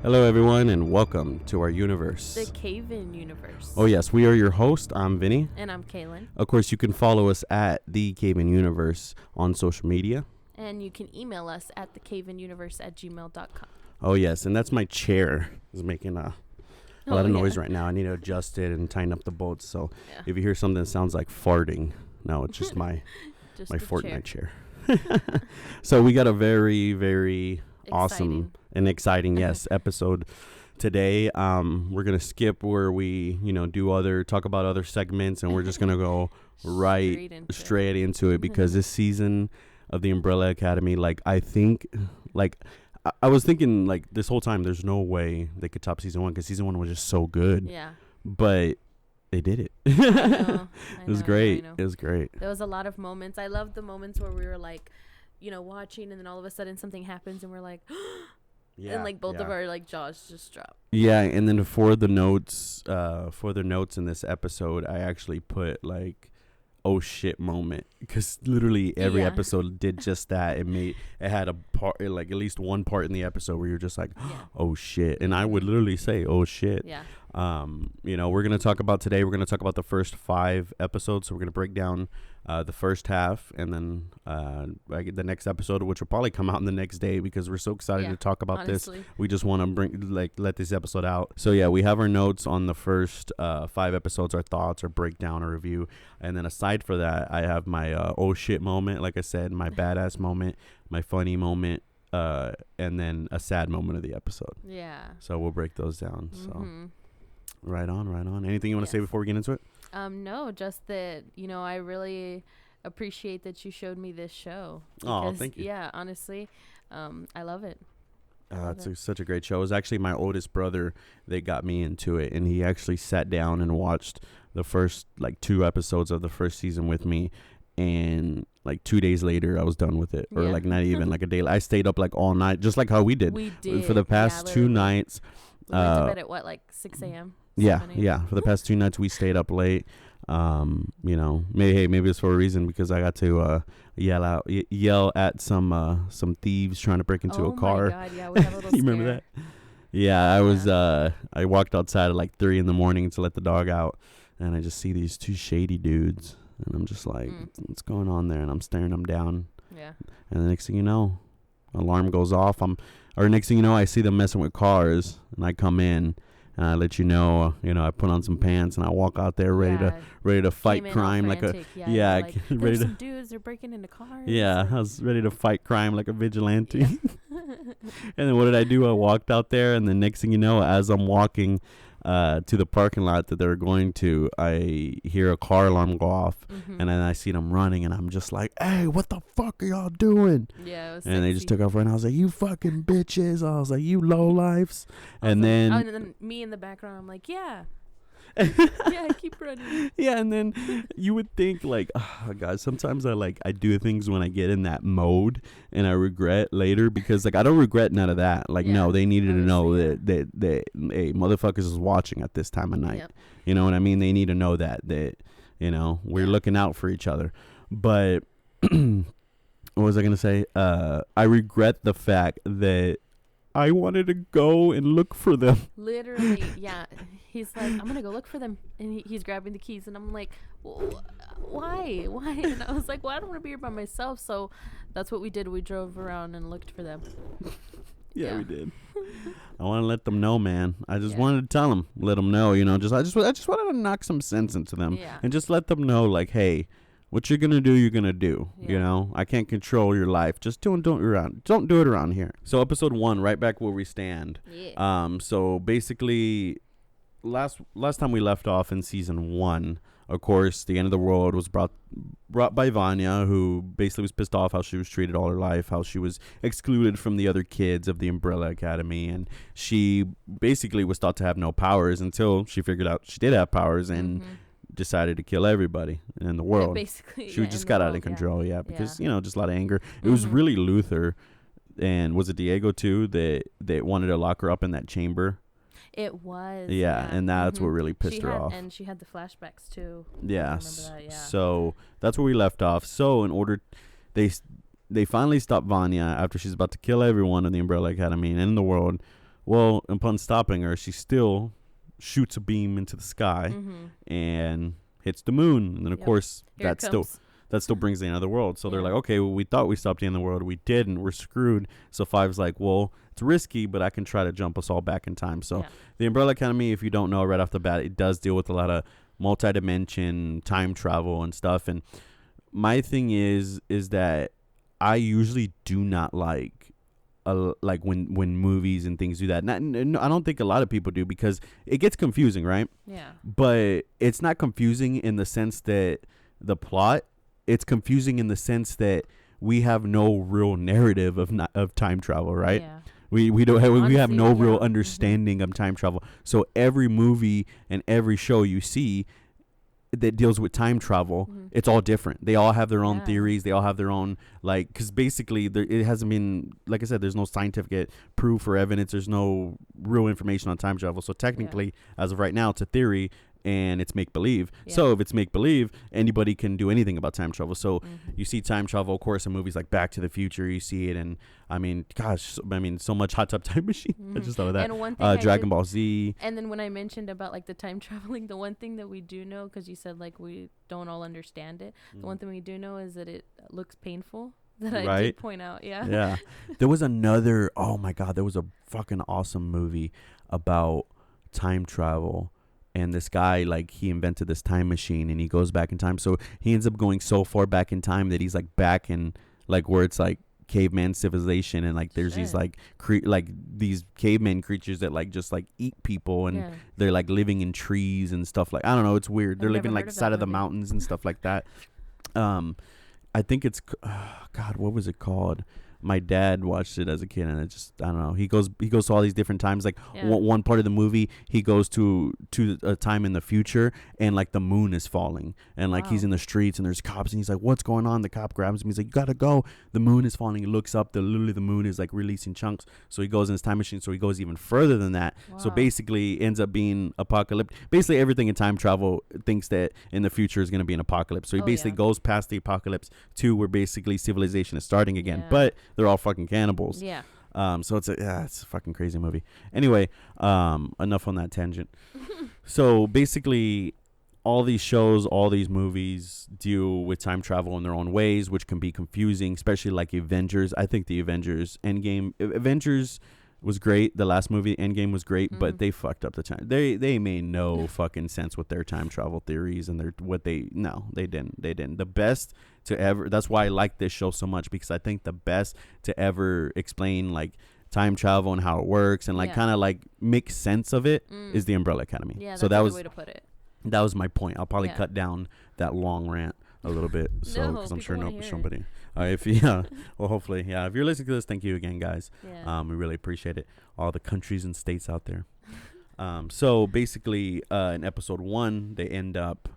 Hello, everyone, and welcome to our universe. The CayVin Universe. Oh, yes, we are your host. I'm Vinny. And I'm Caylin. Of course, you can follow us at the CayVin Universe on social media. And you can email us at thecayvinuniverse@gmail.com. Oh, yes, and that's my chair. It's making a lot of noise right now. I need to adjust it and tighten up the bolts. So if you hear something that sounds like farting, no, it's just my Fortnite chair. So we got a very, very awesome and exciting episode today. We're gonna skip where we talk about other segments, and we're just gonna go straight into it because this season of the Umbrella Academy, I was thinking this whole time there's no way they could top season 1 because season 1 was just so good. But they did it. It was great. It was great. There was a lot of moments. I loved the moments where we were watching, and then all of a sudden something happens and we're like and both of our jaws just drop. Yeah, and then for the notes in this episode, I actually put oh shit moment, because literally every episode did just that. It had a part, at least one part in the episode where you're just oh shit, and I would literally say oh shit. We're gonna talk about the first 5 episodes, so we're gonna break down the first half, and then the next episode, which will probably come out in the next day, because we're so excited to talk about this. We just want to let this episode out. So we have our notes on the first 5 episodes, our thoughts, our breakdown, our review, and then aside for that, I have my oh shit moment, like I said, my badass moment, my funny moment, and then a sad moment of the episode. So we'll break those down. So right on. Anything you want to say before we get into it? No, just that, I really appreciate that you showed me this show. Oh, thank you. Yeah, honestly, I love it. It's such a great show. It was actually my oldest brother that got me into it, and he actually sat down and watched the first 2 episodes of the first season with me, and 2 days later I was done with it, or not even a day. I stayed up all night, just like how we did for the past 2 nights. We went to bed at what, 6 a.m.? Yeah. For the past 2 nights, we stayed up late. Maybe it's for a reason, because I got to yell at some thieves trying to break into a car. Oh my God, yeah, we had a little You remember that? Yeah, I was. I walked outside at 3 a.m. to let the dog out, and I just see these 2 shady dudes, and I'm just what's going on there? And I'm staring them down. Yeah. And the next thing you know, alarm goes off. Next thing you know, I see them messing with cars, and I come in. And I let you know, I put on some pants and I walk out there ready to fight crime ready to some dudes, they're breaking into cars. Yeah, I was ready to fight crime like a vigilante. Yeah. And then what did I do? I walked out there, and the next thing you know, as I'm walking to the parking lot that they're going to, I hear a car alarm go off, and then I see them running, and I'm just like, hey, what the fuck are y'all doing? Yeah, it was and sexy. They just took off running. I was like, you fucking bitches. I was like, you lowlifes. And then me in the background, I'm like, yeah, keep running. Yeah, and then you would think oh God, sometimes I do things when I get in that mode and I regret later, because I don't regret none of that. No, they needed to know that hey, motherfuckers is watching at this time of night. Yep. You know what I mean? They need to know that we're looking out for each other. But what was I gonna say? I regret the fact that I wanted to go and look for them. Literally, yeah. He's like, I'm going to go look for them. And he's grabbing the keys. And I'm like, why? And I was like, well, I don't want to be here by myself. So that's what we did. We drove around and looked for them. Yeah, we did. I want to let them know, man. I just wanted to tell them, let them know, I just wanted to knock some sense into them. And just let them know, hey, what you're gonna do, you're gonna do. I can't control your life. Just don't do it around here. So episode 1, right back where we stand. So basically, last time we left off in season 1, of course, the end of the world was brought by Vanya, who basically was pissed off how she was treated all her life, how she was excluded from the other kids of the Umbrella Academy, and she basically was thought to have no powers until she figured out she did have powers and decided to kill everybody in the world. Basically, she just got out of control. Because just a lot of anger. It was really Luther, and was it Diego too that wanted to lock her up in that chamber. It was. Yeah, and that's what really pissed her off. And she had the flashbacks too. Yeah. So that's where we left off. So in order, they finally stop Vanya after she's about to kill everyone in the Umbrella Academy and in the world Well, upon stopping her, she still shoots a beam into the sky and hits the moon. And then, of course, that still brings the end of the world. So they're like, okay, well, we thought we stopped the end of the world. We didn't. We're screwed. So Five's like, well, it's risky, but I can try to jump us all back in time. So the Umbrella Academy, if you don't know right off the bat, it does deal with a lot of multi-dimension time travel and stuff. And my thing is that I usually do not like when movies and things do that. I don't think a lot of people do, because it gets confusing, right? Yeah. But it's not confusing in the sense that the plot. It's confusing in the sense that we have no real narrative of time travel, right? Yeah. We don't have, we have no real understanding of time travel. So every movie and every show you see that deals with time travel, it's all different. They all have their own theories. They all have their own, like, because basically it hasn't been, like I said, there's no scientific proof or evidence. There's no real information on time travel. So technically, as of right now, it's a theory. And it's make-believe. So if it's make-believe, anybody can do anything about time travel. So you see time travel, of course, in movies like Back to the Future. You see it, and I mean, gosh, so much Hot Tub Time Machine. I just thought of that. And one thing Dragon Ball Z. And then when I mentioned about like the time traveling, the one thing that we do know, because you said like we don't all understand it, the one thing we do know is that it looks painful. That I did point out, Yeah. There was another, oh my God, there was a fucking awesome movie about time travel. And this guy, like, he invented this time machine, and he goes back in time. So he ends up going so far back in time that he's, like, back in, like, where it's, like, caveman civilization. And, like, there's these, like, these caveman creatures that, like, just, like, eat people. And they're, like, living in trees and stuff. Like, I don't know. It's weird. They're living, like, side of the mountains and stuff like that. I think it's, God, what was it called? My dad watched it as a kid, and it just, I don't know. He goes to all these different times. Like one part of the movie, he goes to a time in the future, and like the moon is falling, and like he's in the streets, and there's cops, and he's like, "What's going on?" The cop grabs him. He's like, "You gotta go. The moon is falling." He looks up. Literally the moon is like releasing chunks. So he goes in his time machine. So he goes even further than that. Wow. So basically, ends up being apocalyptic. Basically, everything in time travel thinks that in the future is gonna be an apocalypse. So he basically goes past the apocalypse to where basically civilization is starting again, but they're all fucking cannibals. Yeah. So it's a fucking crazy movie. Anyway, enough on that tangent. So basically, all these shows, all these movies deal with time travel in their own ways, which can be confusing, especially like Avengers. I think the Avengers was great. The last movie, Endgame, was great, but they fucked up the time. They made no fucking sense with their time travel theories and they didn't. The best to ever, that's why I like this show so much, because I think the best to ever explain like time travel and how it works and like kind of like make sense of it is the Umbrella Academy. Yeah, so that's a good way to put it. That was my point. I'll probably cut down that long rant a little bit, so because I'm sure somebody. Well, hopefully, if you're listening to this, thank you again, guys. We really appreciate it. All the countries and states out there. So basically, in episode 1, they end up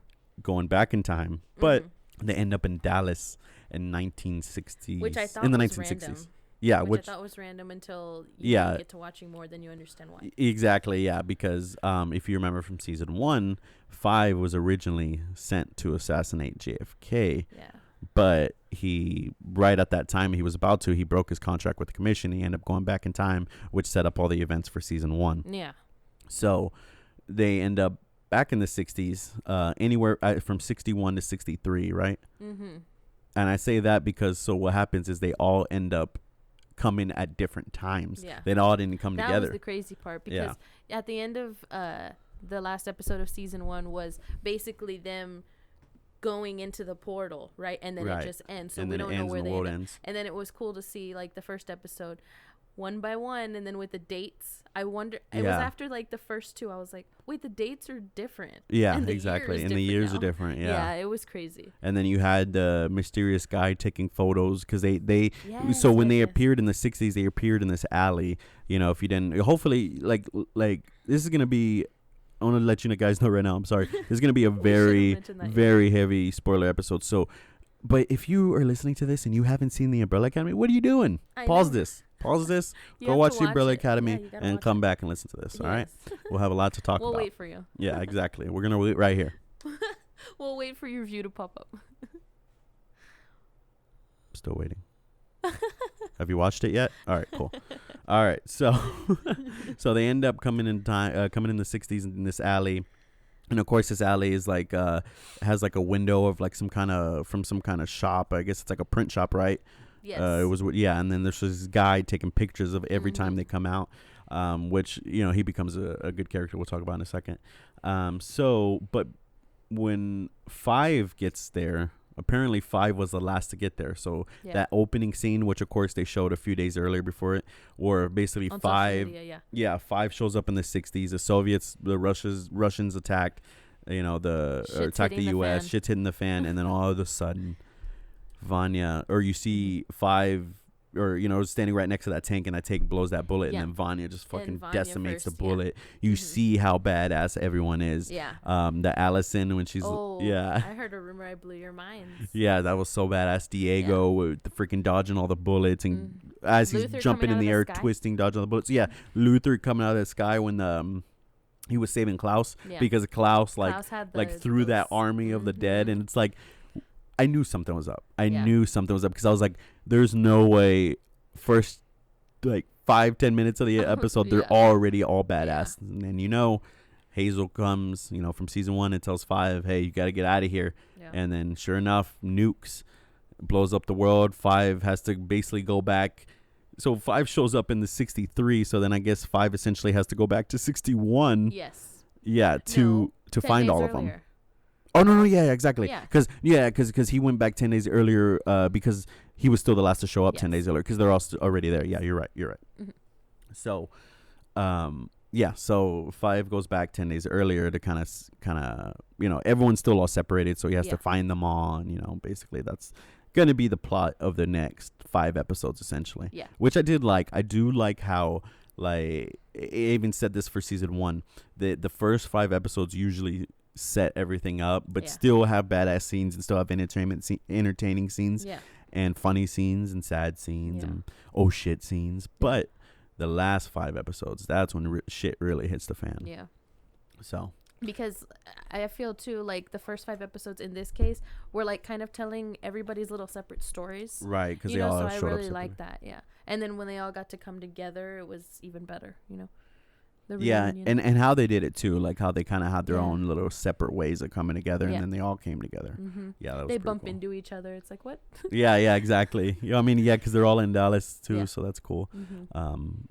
going back in time, but they end up in Dallas in 1960s. Which I thought in the was 1960s. Random. Yeah, which I thought was random until you get to watching more, then you understand why. Exactly, yeah, because if you remember from season 1, 5 was originally sent to assassinate JFK. Yeah. But he, right at that time he was about to, he broke his contract with the commission. He ended up going back in time, which set up all the events for season 1. Yeah. So they end up back in the 60s, anywhere from 61 to 63, right? Mm-hmm. And I say that because, so what happens is they all end up coming at different times. Yeah. They all didn't come together. That was the crazy part, because at the end of the last episode of season 1 was basically them going into the portal, right? And then it just ends, so we don't know where they end. And then it was cool to see like the first episode one by one, and then with the dates, I wonder, it was after like the first 2, I was like, wait, the dates are different. Yeah, exactly. And the years are different. Yeah, it was crazy. And then you had the mysterious guy taking photos, because so when they appeared in the 60s, they appeared in this alley. You know, if you didn't, hopefully, like this is gonna be, I want to let you guys know right now, I'm sorry, this is going to be a very, very heavy spoiler episode. So, but if you are listening to this and you haven't seen the Umbrella Academy, what are you doing? Pause this, go watch the Umbrella Academy and come back and listen to this. Yes. All right. We'll have a lot to talk about. We'll wait for you. Yeah, exactly. We're going to wait right here. We'll wait for your view to pop up. Still waiting. Have you watched it yet? All right, cool. All right, so so they end up coming in the 60s in this alley. And of course, this alley is like has like a window of like some kind of shop. I guess it's like a print shop, right? Yes. It was, yeah. And then there's this guy taking pictures of every time they come out, which, you know, he becomes a good character. We'll talk about in a second. But when 5 gets there, apparently 5 was the last to get there. So that opening scene, which of course they showed a few days earlier before it, or basically on 5, media, 5 shows up in the 60s. The Soviets, the Russians attacked, you know, attacked the U.S. Shit's hitting the fan, and then all of a sudden, Vanya, or you see 5, or, you know, standing right next to that tank, and that tank blows that bullet, and then Vanya just fucking decimates the bullet. You see how badass everyone is. The Allison, when she's I heard a rumor, I blew your minds. Yeah, that was so badass. Diego with the freaking dodging all the bullets, and as he's jumping in the air, twisting, dodging all the bullets. Luther coming out of the sky when he was saving Klaus, because Klaus threw that army of the dead, and it's like, I knew something was up. I knew something was up, because I was like, there's no way first like 5-10 minutes of the episode they're already all badass. And then, you know, Hazel comes, you know, from season 1 and tells 5, hey, you got to get out of here. And then sure enough, nukes, blows up the world. 5 has to basically go back. So 5 shows up in the 63, so then I guess 5 essentially has to go back to 61. To find all of them. Oh, no, exactly. Because he went back 10 days earlier, because he was still the last to show up 10 days earlier, because they're all already there. Yeah, you're right. Mm-hmm. So, so 5 goes back 10 days earlier to kind of, you know, everyone's still all separated, so he has to find them all, and, you know, basically that's going to be the plot of the next 5 episodes, essentially. Which I did like. I do like how, like, I even said this for season 1, the first 5 episodes usually set everything up, but still have badass scenes and still have entertaining scenes and funny scenes and sad scenes and oh shit scenes. But the last 5 episodes, that's when shit really hits the fan. So because I feel too like the first 5 episodes in this case were like kind of telling everybody's little separate stories, right? Because they all so showed I really up like that. And then when they all got to come together, it was even better, you know. And how they did it too, like how they kind of had their own little separate ways of coming together, and then they all came together. That was they bump cool. into each other. It's like, what? Exactly. I mean, because they're all in Dallas too, so that's cool.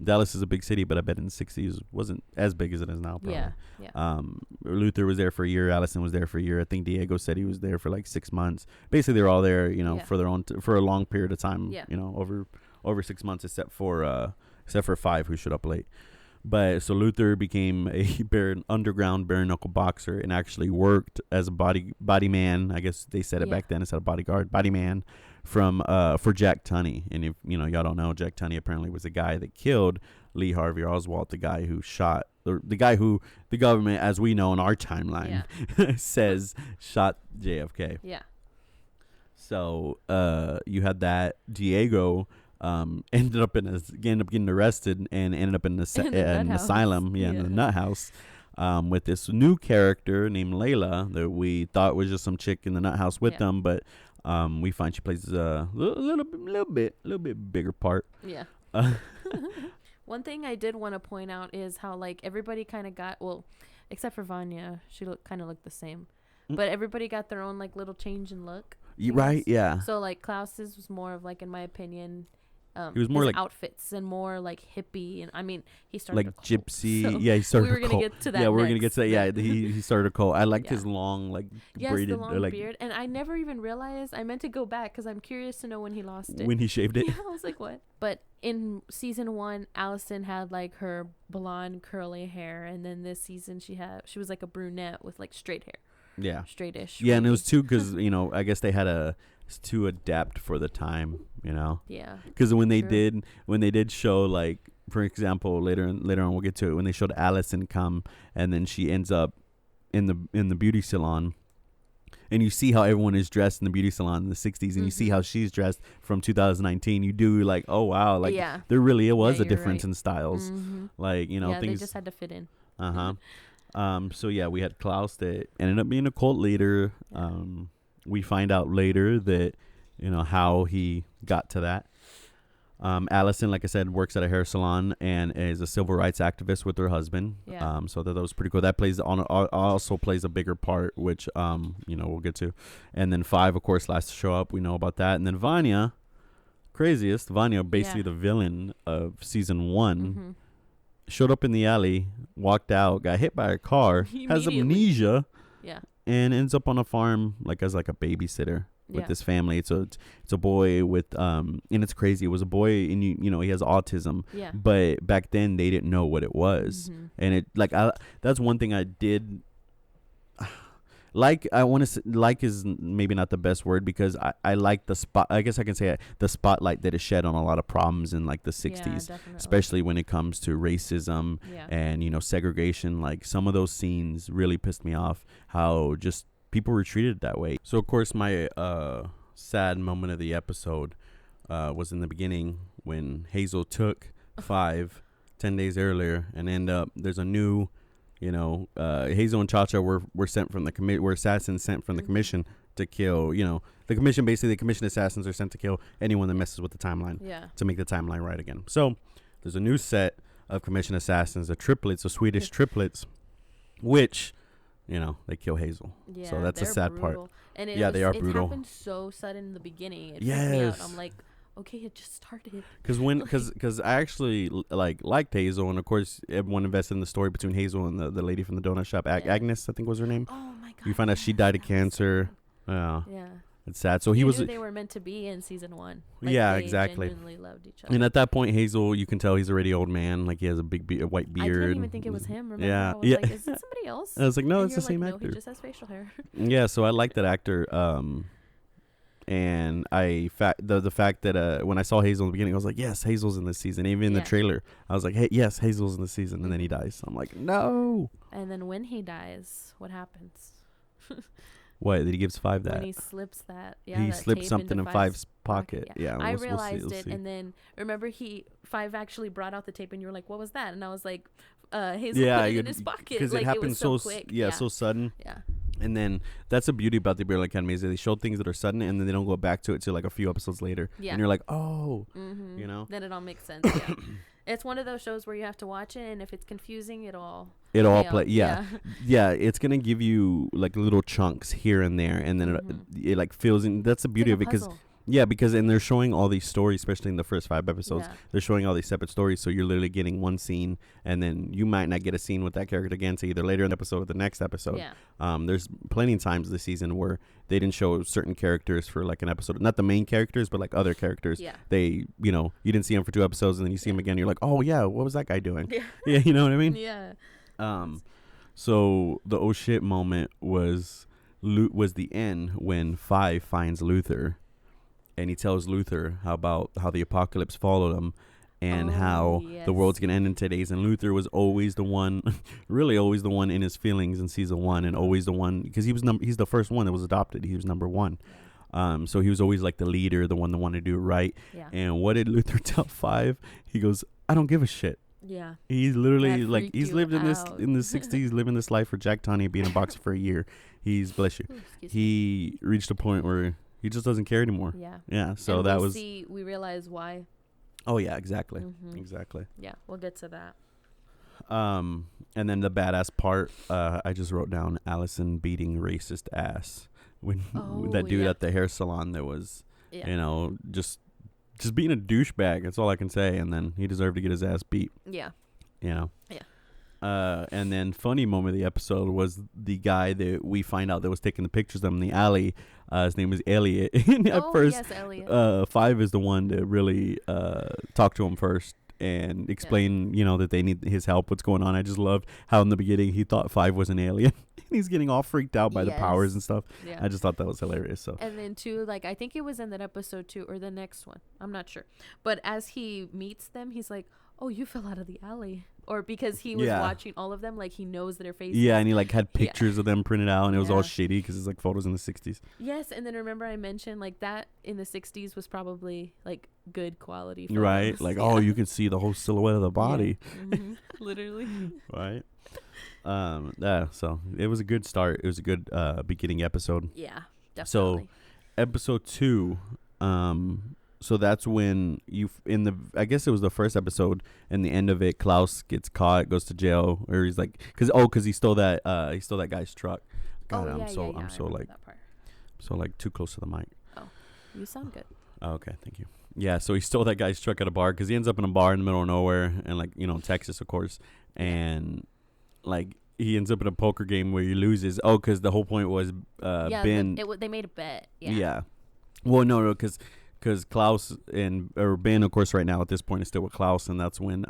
Dallas is a big city, but I bet in the 60s wasn't as big as it is now, probably. Luther was there for a year. Allison was there for a year. I think Diego said he was there for like 6 months. Basically, they're all there, you know, for their own for a long period of time. You know, over 6 months, except for 5, who showed up late. But so Luther became a underground bare knuckle boxer, and actually worked as a body man. I guess they said it back then instead of bodyguard, body man for Jack Tunney. And if you know, y'all don't know, Jack Tunney apparently was the guy that killed Lee Harvey Oswald, the guy who shot the guy who the government, as we know in our timeline, says shot JFK. So you had that Diego. Ended up getting arrested and ended up in an asylum, in the nut house, with this new character named Layla that we thought was just some chick in the nut house with them, but we find she plays a little bit bigger part. One thing I did want to point out is how like everybody kind of got, well, except for Vanya, she kind of looked the same, but everybody got their own like little change in look. Right? Yeah. So like Klaus's was more of like, in my opinion, he was more like outfits and more like hippie, and I mean he started like a cult, gypsy. So he started. We were gonna get to that. Yeah, we're gonna get to that. Yeah, he started a cult. I liked his long braided the long like beard, and I never even realized. I meant to go back because I'm curious to know when he lost it. When he shaved it. Yeah, I was like, what? But in season 1, Allison had like her blonde curly hair, and then this season she was like a brunette with like straight hair. Yeah, straightish. Yeah, and it was too because you know I guess they had to adapt for the time, you know. Yeah. Because when they did show, like, for example, later on we'll get to it, when they showed Allison come and then she ends up in the beauty salon, and you see how everyone is dressed in the beauty salon in the 60s, and you see how she's dressed from 2019, you do like, oh wow, like there really was a difference in styles, like, you know, things they just had to fit in. So yeah, we had Klaus that ended up being a cult leader. We find out later that, you know, how he got to that. Allison, like I said, works at a hair salon and is a civil rights activist with her husband. Yeah. So that was pretty cool. That also plays a bigger part, which we'll get to. And then 5, of course, last to show up. We know about that. And then Vanya, craziest. Vanya, basically the villain of season 1, showed up in the alley, walked out, got hit by a car, has amnesia, and ends up on a farm as a babysitter with this family. It's a boy with and it's crazy. It was a boy, and he has autism. Yeah. But back then they didn't know what it was, and it that's one thing I did. I want to is maybe not the best word, because I like the spot. I guess I can say it, the spotlight that is shed on a lot of problems in the 60s, especially when it comes to racism and segregation. Some of those scenes really pissed me off. How just people were treated that way. So of course my sad moment of the episode was in the beginning when Hazel took 5 10 days earlier, and there's a new. Hazel and Cha-Cha were sent from the were assassins sent from the commission to kill. The commission, basically the commission assassins are sent to kill anyone that messes with the timeline. To make the timeline right again. So there's a new set of commission assassins, the Swedish triplets, which they kill Hazel. Yeah, so that's a sad brutal part. And they are brutal. It happened so sudden in the beginning. It freaked me out. I'm like, okay, it just started. Because I actually liked Hazel, and of course everyone invested in the story between Hazel and the lady from the donut shop, Agnes, I think was her name. Oh my god! You find out she died of cancer. Yeah. It's sad. So knew they were meant to be in season 1. They exactly. Genuinely loved each other. And at that point, Hazel, you can tell he's already old man. He has a big white beard. I didn't even think it was him. Remember? I was like, is it somebody else? I was like, no, it's the same actor. No, he just has facial hair. Yeah. So I like that actor. And the fact that when I saw Hazel in the beginning, I was like, yes, Hazel's in this season. Even in the trailer, I was like, hey, yes, Hazel's in the season. And then he dies. I'm like, no. And then when he dies, what happens? What? That he gives 5 that? When he slips that. Yeah, he slips something in 5's pocket. Yeah. I realized it. And then remember 5 actually brought out the tape, and you were like, what was that? And I was like, Hazel put it in his pocket. Because it happened so quick. So sudden. Yeah. And then that's the beauty about the Umbrella Academy, is that they show things that are sudden, and then they don't go back to it till a few episodes later. Yeah. And you're like, oh, Then it all makes sense. Yeah. It's one of those shows where you have to watch it, and if it's confusing, it all play. Yeah. It's gonna give you little chunks here and there, and then it fills in. That's the beauty of it, because and they're showing all these stories, especially in the first 5 episodes. They're showing all these separate stories, so you're literally getting one scene, and then you might not get a scene with that character again to either later in the episode or the next episode. There's plenty of times this season where they didn't show certain characters for an episode, not the main characters, but other characters. They you didn't see them for 2 episodes, and then you see them again, you're like, oh yeah, what was that guy doing? Yeah, you know what I mean? So the oh shit moment was the end when 5 finds Luther. And he tells Luther how the apocalypse followed him, and how the world's gonna end in 10 days. And Luther was always the one, really always the one in his feelings in season 1, and always the one, because he's the first one that was adopted. He was number 1. So he was always the leader, the one that wanted to do it right. Yeah. And what did Luther tell 5? He goes, I don't give a shit. Yeah. He's literally he's lived in the 60s, living this life for Jack Tunney, being a boxer for a year. Bless you. He reached a point where he just doesn't care anymore. Yeah. So and that we realize why. Oh yeah, exactly. Exactly. Yeah, we'll get to that. And then the badass part, I just wrote down Allison beating racist ass when that dude at the hair salon that was, just being a douchebag. That's all I can say. And then he deserved to get his ass beat. Yeah. Yeah. And then funny moment of the episode was the guy that we find out that was taking the pictures of him in the alley. His name was Elliot. And at first, yes, Elliot. 5 is the one to really talk to him first and explain, that they need his help, what's going on. I just loved how in the beginning he thought 5 was an alien. He's getting all freaked out by the powers and stuff. Yeah. I just thought that was hilarious. So. And then too, I think it was in that episode 2 or the next one. I'm not sure. But as he meets them, he's like, oh, you fell out of the alley. Or because he was watching all of them, he knows their faces. Yeah, and he had pictures of them printed out, and it was all shitty because it's photos in the 60s. Yes, and then remember I mentioned that in the 60s was probably good quality photos. Right, oh, you can see the whole silhouette of the body. Yeah. Literally. Right. So it was a good start. It was a good beginning episode. Yeah, definitely. So episode 2, So that's when I guess it was the first episode. In the end of it, Klaus gets caught, goes to jail, or he's like, because he stole that guy's truck. God, I'm so too close to the mic. Oh, you sound good. Oh, okay, thank you. Yeah, so he stole that guy's truck at a bar because he ends up in a bar in the middle of nowhere, and like Texas, of course, and like he ends up in a poker game where he loses. Oh, because the whole point was Ben. They made a bet. Yeah. Yeah. Well, no, because Klaus or Ben, of course, right now at this point is still with Klaus, and that's when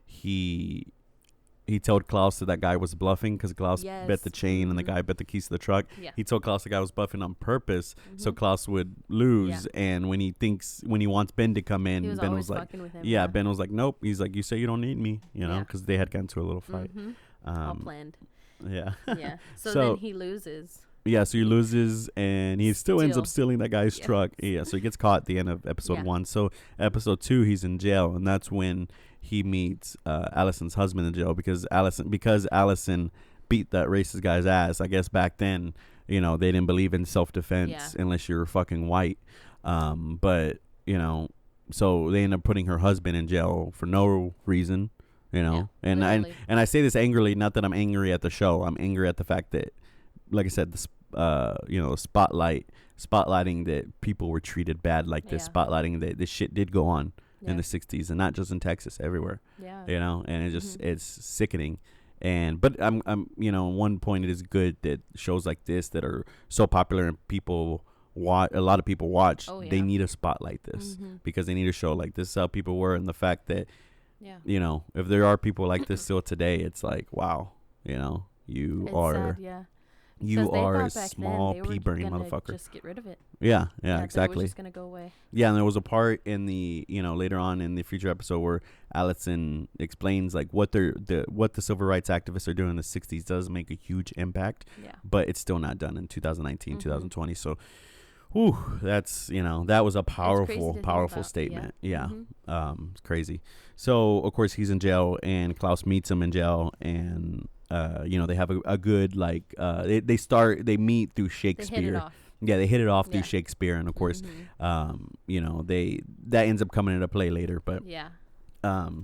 he told Klaus that guy was bluffing because Klaus bet the chain and the guy bet the keys to the truck. Yeah. He told Klaus the guy was bluffing on purpose so Klaus would lose. Yeah. And when he wants Ben to come in, Ben was like, with him, Ben was like, nope. He's like, you say you don't need me, because they had gotten into a little fight. All planned. Yeah. Yeah. So then he loses. Yeah, so he loses, and he still ends up stealing that guy's truck. Yeah, so he gets caught at the end of episode 1. So episode 2, he's in jail, and that's when he meets Allison's husband in jail because Allison beat that racist guy's ass. I guess back then, they didn't believe in self-defense unless you were fucking white. But so they end up putting her husband in jail for no reason. And literally. I say this angrily, not that I'm angry at the show. I'm angry at the fact that, like I said, spotlighting that people were treated bad like this, spotlighting that this shit did go on in the 60s, and not just in Texas, everywhere. And it just it's sickening. But I'm one point, it is good that shows like this that are so popular and people watch, a lot of people watch. They need to spotlight this because they need to show like this is how people were, and the fact that if there are people like this still today, it's like, wow, you are sad, you are a small pea brain motherfucker. Just get rid of it. Yeah, exactly. It was just gonna go away. Yeah, and there was a part in the later on in the future episode where Allison explains like what the civil rights activists are doing in the 60s does make a huge impact. Yeah. But it's still not done in 2019, 2020. So, that's that was a powerful statement. Yeah. It's crazy. So of course he's in jail, and Klaus meets him in jail, and they have a good like they meet through Shakespeare. They hit it off. Yeah, they hit it off through Shakespeare, and of course that ends up coming into play later, but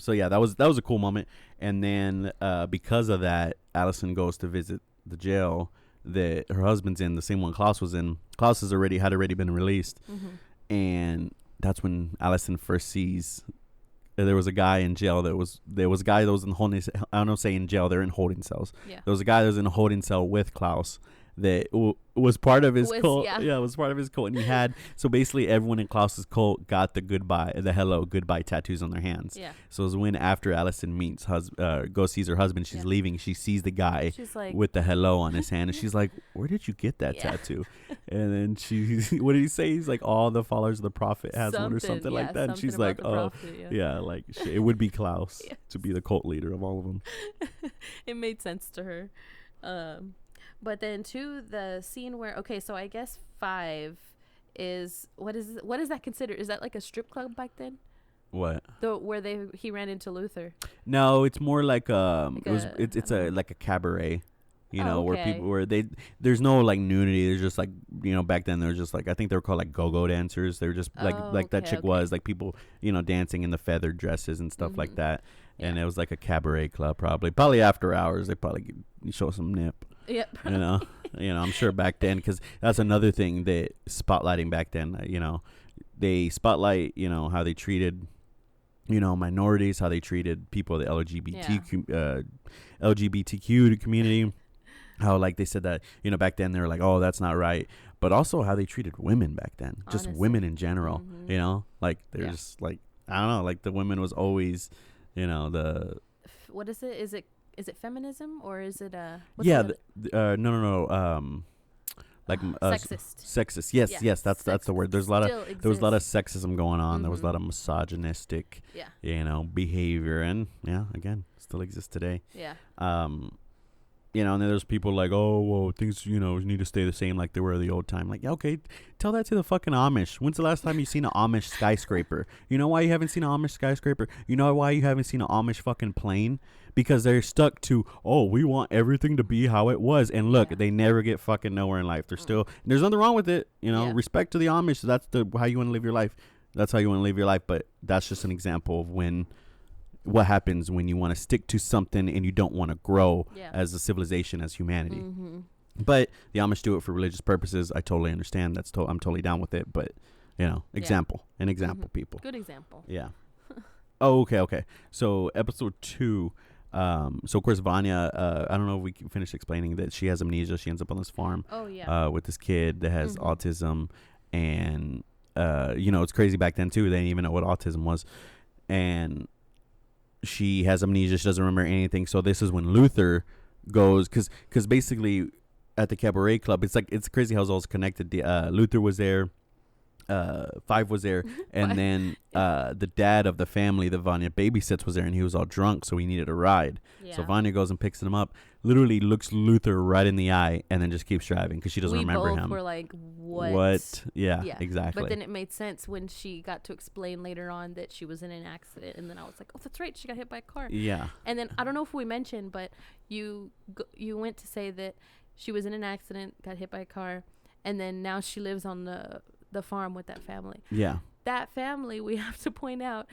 so that was a cool moment. And then because of that, Allison goes to visit the jail that her husband's in, the same one Klaus was in. Klaus had already been released, and that's when Allison first sees there was a guy in jail that was a guy that was in holding. I don't know, say in jail, they're in holding cells. Yeah. There was a guy that was in a holding cell with Klaus that was part of his cult. Yeah, it was part of his cult, and he had so basically everyone in Klaus's cult got the hello goodbye tattoos on their hands. Yeah. So it was when after Allison sees her husband, she's leaving, she sees the guy with the hello on his hand, and she's like, "Where did you get that tattoo?" And then what did he say? He's like, "All the followers of the prophet has one," or something like that. And she's like, "Oh, prophet, like it would be Klaus to be the cult leader of all of them." It made sense to her. But then the scene where, so I guess 5 is, what is that considered? Is that like a strip club back then? What? Where he ran into Luther? No, it's more like it's a cabaret, where there's no like nudity. There's just like, back then there was just like, I think they were called like go-go dancers. They were just like that chick was like people, dancing in the feathered dresses and stuff like that. Yeah. And it was like a cabaret club, probably after hours. They probably show some nip. Yep. I'm sure back then, because that's another thing that spotlighting back then, they spotlight, how they treated, minorities, how they treated people, the LGBTQ community, how like they said that, back then they were like, oh, that's not right. But also how they treated women back then, just women in general, like they're just like, I don't know, like the women was always, what is it? Is it feminism or is it no sexist. Yes, that's the word. There was a lot of sexism going on. There was a lot of misogynistic behavior, and again, still exists today. And then there's people like, oh, well, things, need to stay the same like they were the old time. Like, okay, tell that to the fucking Amish. When's the last time you seen an Amish skyscraper? You know why you haven't seen an Amish skyscraper? You know why you haven't seen an Amish fucking plane? Because they're stuck to, we want everything to be how it was. And look, they never get fucking nowhere in life. They're still, there's nothing wrong with it. Respect to the Amish. That's how you want to live your life. That's how you want to live your life. But that's just an example of what happens when you want to stick to something and you don't want to grow as a civilization, as humanity. Mm-hmm. But the Amish do it for religious purposes. I totally understand. I'm totally down with it. But, an example, people. Good example. Yeah. Oh, okay. So episode 2. So of course Vanya, I don't know if we can finish explaining that she has amnesia. She ends up on this farm. Oh yeah. With this kid that has autism, and it's crazy back then too. They didn't even know what autism was, and she has amnesia. She doesn't remember anything. So this is when Luther goes, because basically at the cabaret club, it's crazy how it's all connected. Luther was there. 5 was there, and then the dad of the family that Vanya babysits was there, and he was all drunk, so he needed a ride. So Vanya goes and picks him up, literally looks Luther right in the eye, and then just keeps driving because she doesn't remember him. We both were like, what? Yeah, exactly. But then it made sense when she got to explain later on that she was in an accident, and then I was like, oh, that's right, she got hit by a car. Yeah. And then I don't know if we mentioned, but you went to say that she was in an accident, got hit by a car, and then now she lives on the farm with that family. Yeah. That family, we have to point out,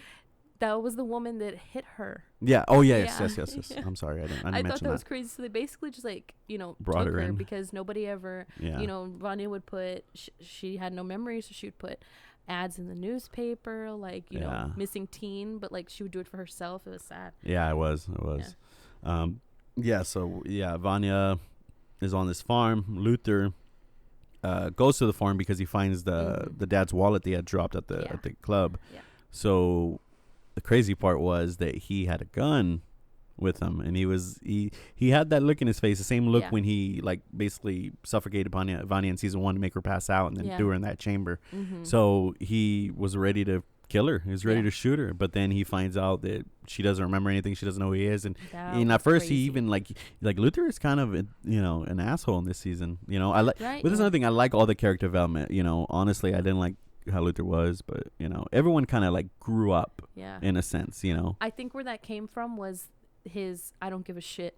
that was the woman that hit her. Yeah. Oh, yeah. Yes. Yeah. I'm sorry. I didn't I mention thought that was crazy. So they basically just brought took her her in because nobody ever, Vanya would put, she had no memory, so she would put ads in the newspaper, missing teen, but she would do it for herself. It was sad. Yeah, it was. Yeah. Vanya is on this farm. Luther goes to the farm because he finds the dad's wallet they had dropped at the club. Yeah. So the crazy part was that he had a gun with him, and he had that look in his face, the same look when he basically suffocated Vanya in season 1 to make her pass out and then threw her in that chamber. Mm-hmm. So he was ready to kill her. He was ready to shoot her, but then he finds out that she doesn't remember anything. She doesn't know who he is, and at first he even Luther is kind of an asshole in this season. I like. But there's another thing. I like all the character development. Honestly, I didn't like how Luther was, but everyone kind of grew up. Yeah. In a sense, I think where that came from was his I don't give a shit.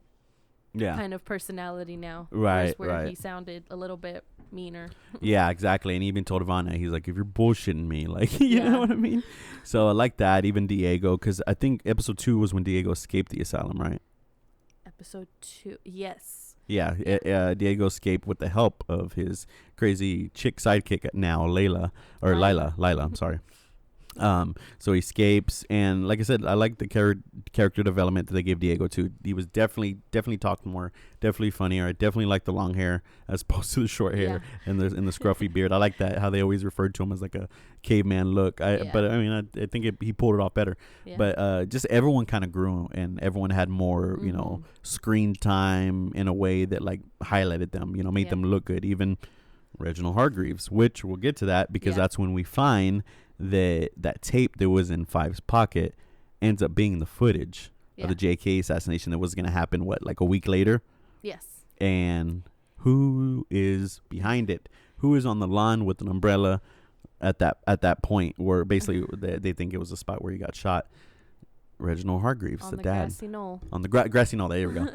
Kind of personality now. Right. Where he sounded a little bit meaner. Yeah, exactly. And he even told Ivana, he's like, if you're bullshitting me, you know what I mean? So I like that. Even Diego, because I think episode 2 was when Diego escaped the asylum, right? Episode 2, yes. Yeah. Diego escaped with the help of his crazy chick sidekick now, Lila, I'm sorry. So he escapes, and like I said, I like the character development that they gave Diego too. He was definitely talked more, definitely funnier. I definitely like the long hair as opposed to the short hair and the scruffy beard. I like that, how they always referred to him as like a caveman look. But I mean, I think he pulled it off better. Yeah. But just everyone kind of grew, and everyone had more, screen time in a way that highlighted them, made them look good. Even Reginald Hargreaves, which we'll get to that because that's when we find that tape that was in Five's pocket ends up being the footage of the JK assassination that was going to happen a week later. Yes. And who is behind it? Who is on the lawn with an umbrella at that point where basically they think it was the spot where he got shot? Reginald Hargreaves, the dad. Grassy knoll. On the grassy knoll. There we go.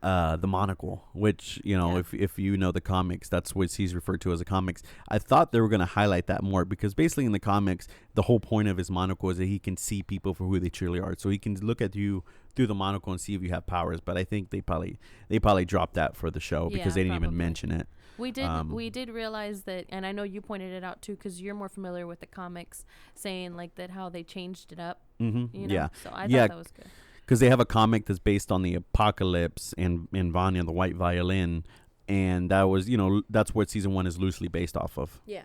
The monocle, which if you know the comics, that's what he's referred to as a comics. I thought they were going to highlight that more because basically in the comics the whole point of his monocle is that he can see people for who they truly are, so he can look at you through the monocle and see if you have powers. But I think they probably dropped that for the show because they didn't even mention it. We did realize that, and I know you pointed it out too because you're more familiar with the comics, saying that how they changed it up. Mm-hmm. So I thought that was good. Because they have a comic that's based on the apocalypse and Vanya, the white violin. And that was, that's what season 1 is loosely based off of. Yeah.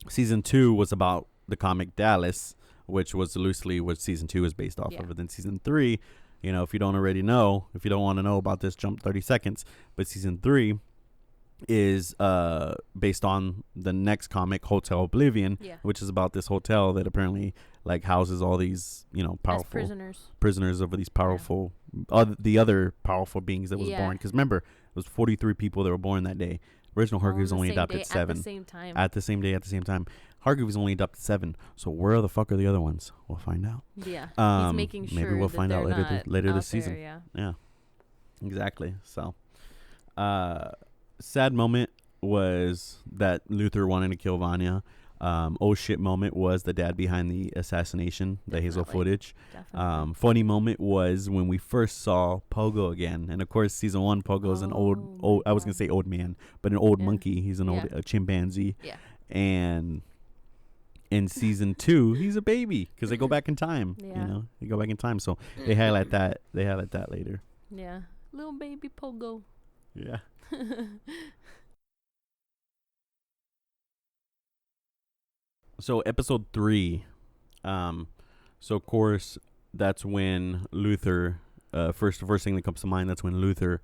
Season 2 was about the comic Dallas, which was loosely what season 2 is based off of. And then season 3, if you don't already know, if you don't want to know about this, jump 30 seconds. But season 3 is based on the next comic, Hotel Oblivion, which is about this hotel that apparently houses all these powerful prisoners of these powerful the other powerful beings that was born, because remember it was 43 people that were born that day. Reginald Hargreaves only adopted 7 at the same time. Hargreaves only adopted 7, so where the fuck are the other ones? We'll find out. He's making sure maybe we'll find out later this season. Yeah, exactly. So sad moment was that Luther wanted to kill Vanya. Oh shit moment was the dad behind the assassination, the Hazel footage. Definitely. Funny moment was when we first saw Pogo again, and of course season 1 Pogo's an old I was gonna say old man, but an old monkey. He's an old chimpanzee. Yeah. And in season 2 he's a baby because they go back in time. Yeah. You know, they go back in time, so they highlight that later. Yeah, little baby Pogo. Yeah. So episode 3, so of course that's when Luther, first thing that comes to mind, that's when Luther,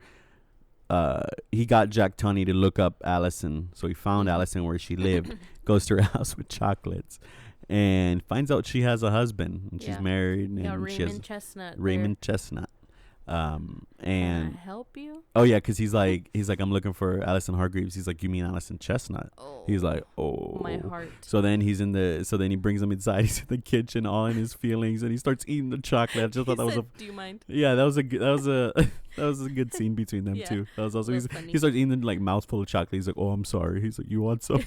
he got Jack Tunney to look up Allison. So he found Allison where she lived, goes to her house with chocolates, and finds out she has a husband and she's married, and she has Raymond Chestnut. And can I help you? Oh yeah, because he's like I'm looking for Allison Hargreaves. He's like, you mean Allison Chestnut? He's like, oh, my heart. So then then he brings him inside. He's in the kitchen, all in his feelings, and he starts eating the chocolate. I just thought that was do you mind? Yeah, that was a good scene between them too. That was also he starts eating the like mouthful of chocolate. He's like, oh, I'm sorry. He's like, you want some?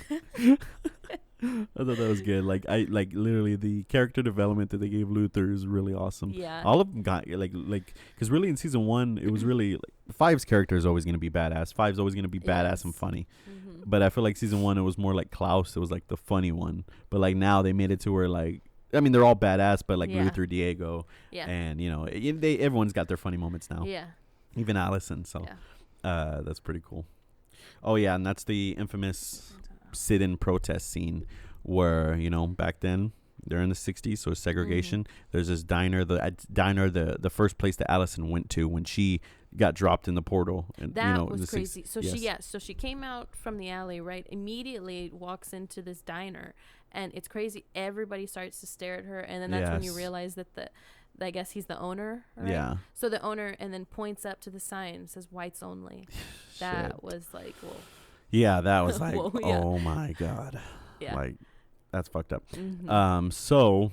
I thought that was good. Like literally the character development that they gave Luther is really awesome. Yeah, all of them got like because really in season 1 it was really like, Five's character is always going to be badass. Five's always going to be badass and funny. But I feel like season 1 it was more like Klaus. It was like the funny one. But like now they made it to where like, I mean, they're all badass, but like Luther, Diego, and you know everyone's got their funny moments now. Yeah, even Allison. So that's pretty cool. Oh yeah, and that's the infamous sit-in protest scene where, you know, back then they're in the 60s, so segregation. There's this diner, the first place that Allison went to when she got dropped in the portal, and that, you know, was crazy. So she came out from the alley, right, immediately walks into this diner, and it's crazy. Everybody starts to stare at her, and then that's when you realize that I guess he's the owner, right? Yeah. So the owner, and then points up to the sign, says whites only. That was like, whoa. Yeah, that was like, whoa, oh my God. Yeah. Like, that's fucked up. So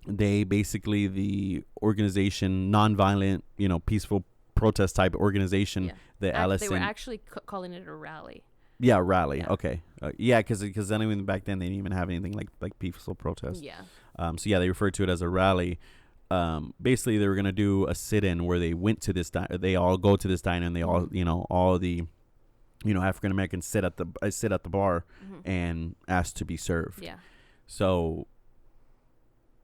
they basically, the organization, nonviolent, you know, peaceful protest type organization that Allison. They were actually calling it a rally. Yeah, rally. Yeah. Okay. Yeah, because anyway, back then they didn't even have anything like peaceful protest. Yeah. So yeah, they referred to it as a rally. Basically, they were gonna do a sit-in where they went to this. They all go to this diner, and they all, you know, all the, you know, African Americans sit at the bar and ask to be served. Yeah. So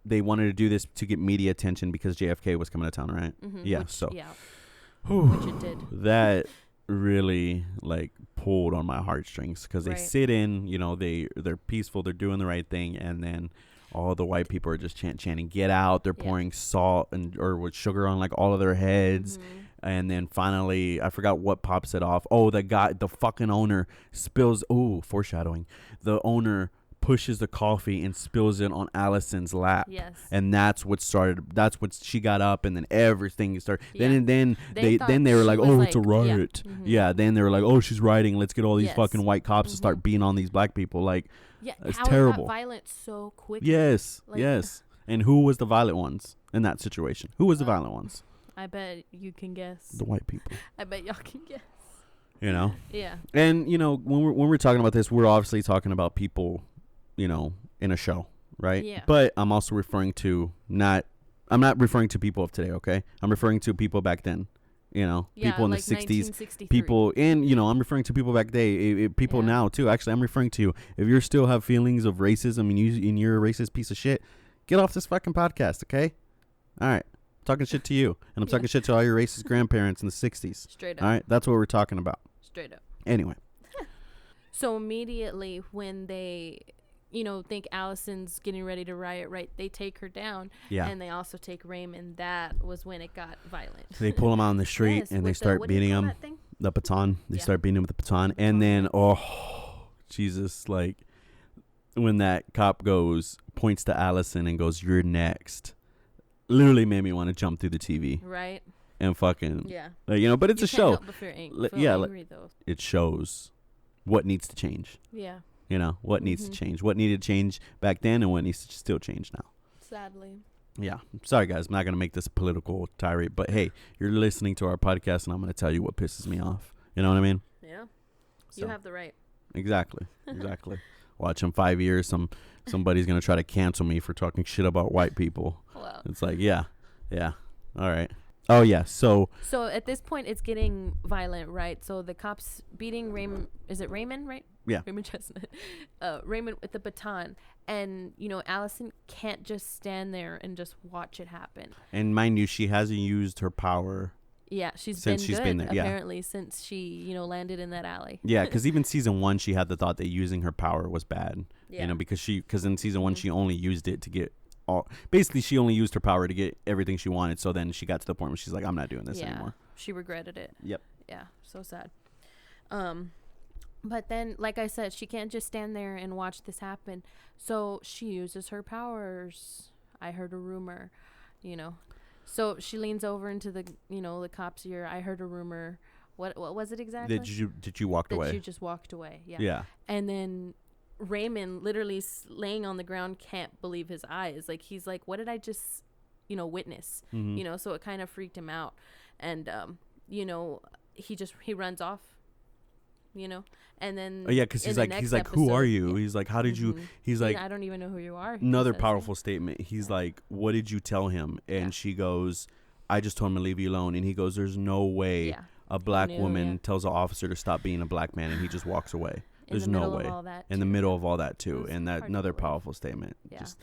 they wanted to do this to get media attention because JFK was coming to town, right? Yeah. Which it did. That really like pulled on my heartstrings because they sit in, you know, they're peaceful, they're doing the right thing, and then all the white people are just chanting, "Get out!" They're pouring salt or with sugar on like all of their heads. And then finally, I forgot what pops it off. Oh, the fucking owner spills. Oh, foreshadowing. The owner pushes the coffee and spills it on Allison's lap. Yes. And that's what started. That's what she got up, and then everything started. Yeah. Then they were like, oh, it's a riot. Yeah. Then they were like, oh, she's rioting. Let's get all these fucking white cops to start beating on these black people. Like, it's terrible. How violent so quickly? Yes. Like, yes. And who was the violent ones in that situation? Who was the violent ones? I bet you can guess. The white people. I bet y'all can guess. You know? Yeah. And, you know, when we're talking about this, we're obviously talking about people, you know, in a show, right? Yeah. But I'm also referring to I'm not referring to people of today, okay? I'm referring to people back then, you know? People in like the 60s. People, and, you know, I'm referring to people back then. People now, too. Actually, I'm referring to you. If you still have feelings of racism and you're a racist piece of shit, get off this fucking podcast, okay? All right. Talking shit to you, and I'm talking shit to all your racist grandparents in the 60s. Straight up. All right, that's what we're talking about. Straight up. Anyway. So immediately when they, you know, think Allison's getting ready to riot, right, they take her down. Yeah. And they also take Raymond. That was when it got violent. They pull him out on the street and they start beating him. The baton. They start beating him with the baton, and then Jesus, like when that cop points to Allison and goes, "You're next." Literally made me want to jump through the TV. Right. And fucking, like, you know, but it's a show. Angry, it shows what needs to change. Yeah. You know, what needs to change. What needed to change back then and what needs to still change now. Sadly. Yeah. Sorry, guys. I'm not going to make this a political tirade, but hey, you're listening to our podcast and I'm going to tell you what pisses me off. You know what I mean? Yeah. So. You have the right. Exactly. Exactly. Watch in 5 years, somebody's gonna try to cancel me for talking shit about white people. Wow. It's like, yeah, all right. Oh yeah, so at this point it's getting violent, right? So the cops beating Raymond. Is it Raymond, right? Yeah. Raymond Chestnut. Raymond with the baton, and Allison can't just stand there and just watch it happen. And mind you, she hasn't used her power. Yeah, she's been there, apparently since she landed in that alley. Yeah, because even season 1, she had the thought that using her power was bad. Yeah. Because in season 1 she only used it to get basically she only used her power to get everything she wanted. So then she got to the point where she's like, I'm not doing this anymore. She regretted it. Yep. Yeah, so sad. But then, like I said, she can't just stand there and watch this happen. So she uses her powers. I heard a rumor, So she leans over into the cop's ear. I heard a rumor. What was it exactly? Did you walk away? That you just walked away. Yeah. Yeah. And then Raymond, literally laying on the ground, can't believe his eyes. Like, he's like, what did I just witness? Mm-hmm. So it kind of freaked him out, and he runs off. And then because he's like who are you? He's like, how did you? He's like, I don't even know who you are. Another powerful statement. He's like, what did you tell him? And she goes, I just told him to leave you alone. And he goes, there's no way a black woman tells an officer to stop being a black man, and he just walks away. There's no way. In the middle of all that too, and that another powerful statement. Yeah. Just,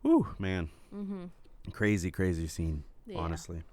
whoo, man. Mm-hmm. Crazy scene. Honestly.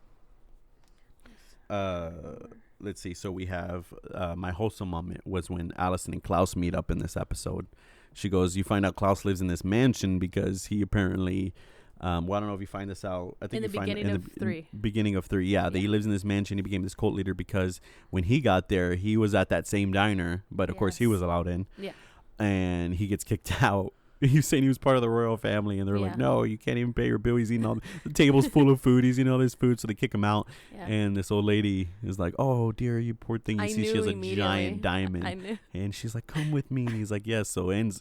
Let's see. So we have my wholesome moment was when Allison and Klaus meet up in this episode. She goes, you find out Klaus lives in this mansion because he apparently, I don't know if you find this out. I think in the beginning of 3. Beginning of 3, yeah. That he lives in this mansion. He became this cult leader because when he got there, he was at that same diner, but of course he was allowed in. Yeah. And he gets kicked out. He was saying he was part of the royal family, and they're like, no, you can't even pay your bill. He's eating all the table's full of food. He's eating all this food, so they kick him out. Yeah. And this old lady is like, oh dear, you poor thing. You see she has a giant diamond. I knew. And she's like, come with me. And he's like, yes. So ends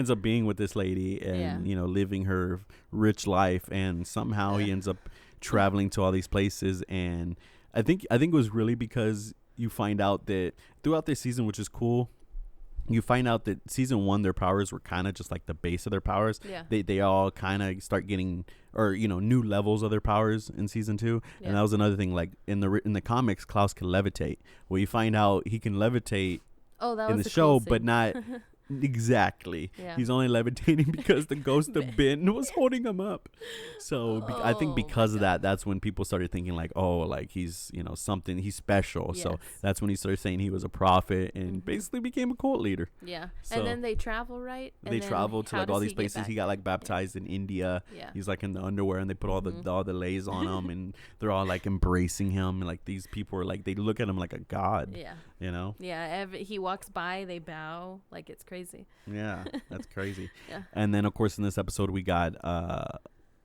up being with this lady and living her rich life, and somehow he ends up traveling to all these places. And I think it was really because you find out that throughout this season, which is cool, you find out that season 1, their powers were kind of just like the base of their powers. Yeah. They all kind of start getting, or new levels of their powers in season 2. Yeah. And that was another thing. Like in the comics, Klaus can levitate. Well, you find out he can levitate in the show, but not exactly. Yeah. He's only levitating because the ghost of Ben was holding him up. So I think because of that, that's when people started thinking like, oh, like he's something, he's special. Yes. So that's when he started saying he was a prophet and basically became a cult leader. Yeah. So and then they travel, right? They travel to like all these places. He got like baptized in India. Yeah. He's like in the underwear, and they put all the lays on him, and they're all like embracing him, and like these people are like, they look at him like a god. Yeah. Yeah. He walks by, they bow, like it's crazy. Yeah, that's crazy. Yeah. And then of course in this episode we got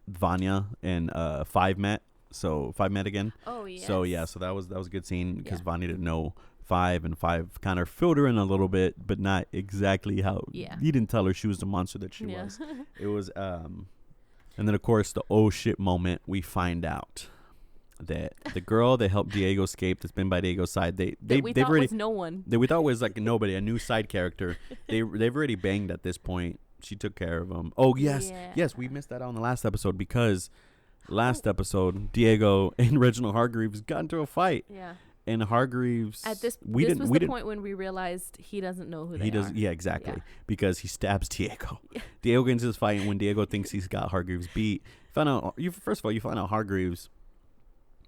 Vanya and Five met. So Five met again. Oh yeah. So that was a good scene because Vanya didn't know Five, and Five kind of filled her in a little bit, but not exactly how. Yeah. He didn't tell her she was the monster that she was. It was and then of course the oh shit moment, we find out that the girl that helped Diego escape, that's been by Diego's side, they've already was no one. We thought was like nobody, a new side character. They've already banged at this point. She took care of him. Oh yes, we missed that out in the last episode because last episode Diego and Reginald Hargreaves got into a fight. Yeah. And Hargreaves at this was the point when we realized he doesn't know who they are. Yeah, exactly. Yeah. Because he stabs Diego. Diego gets into this fight, and when Diego thinks he's got Hargreaves beat, first of all you find out Hargreaves,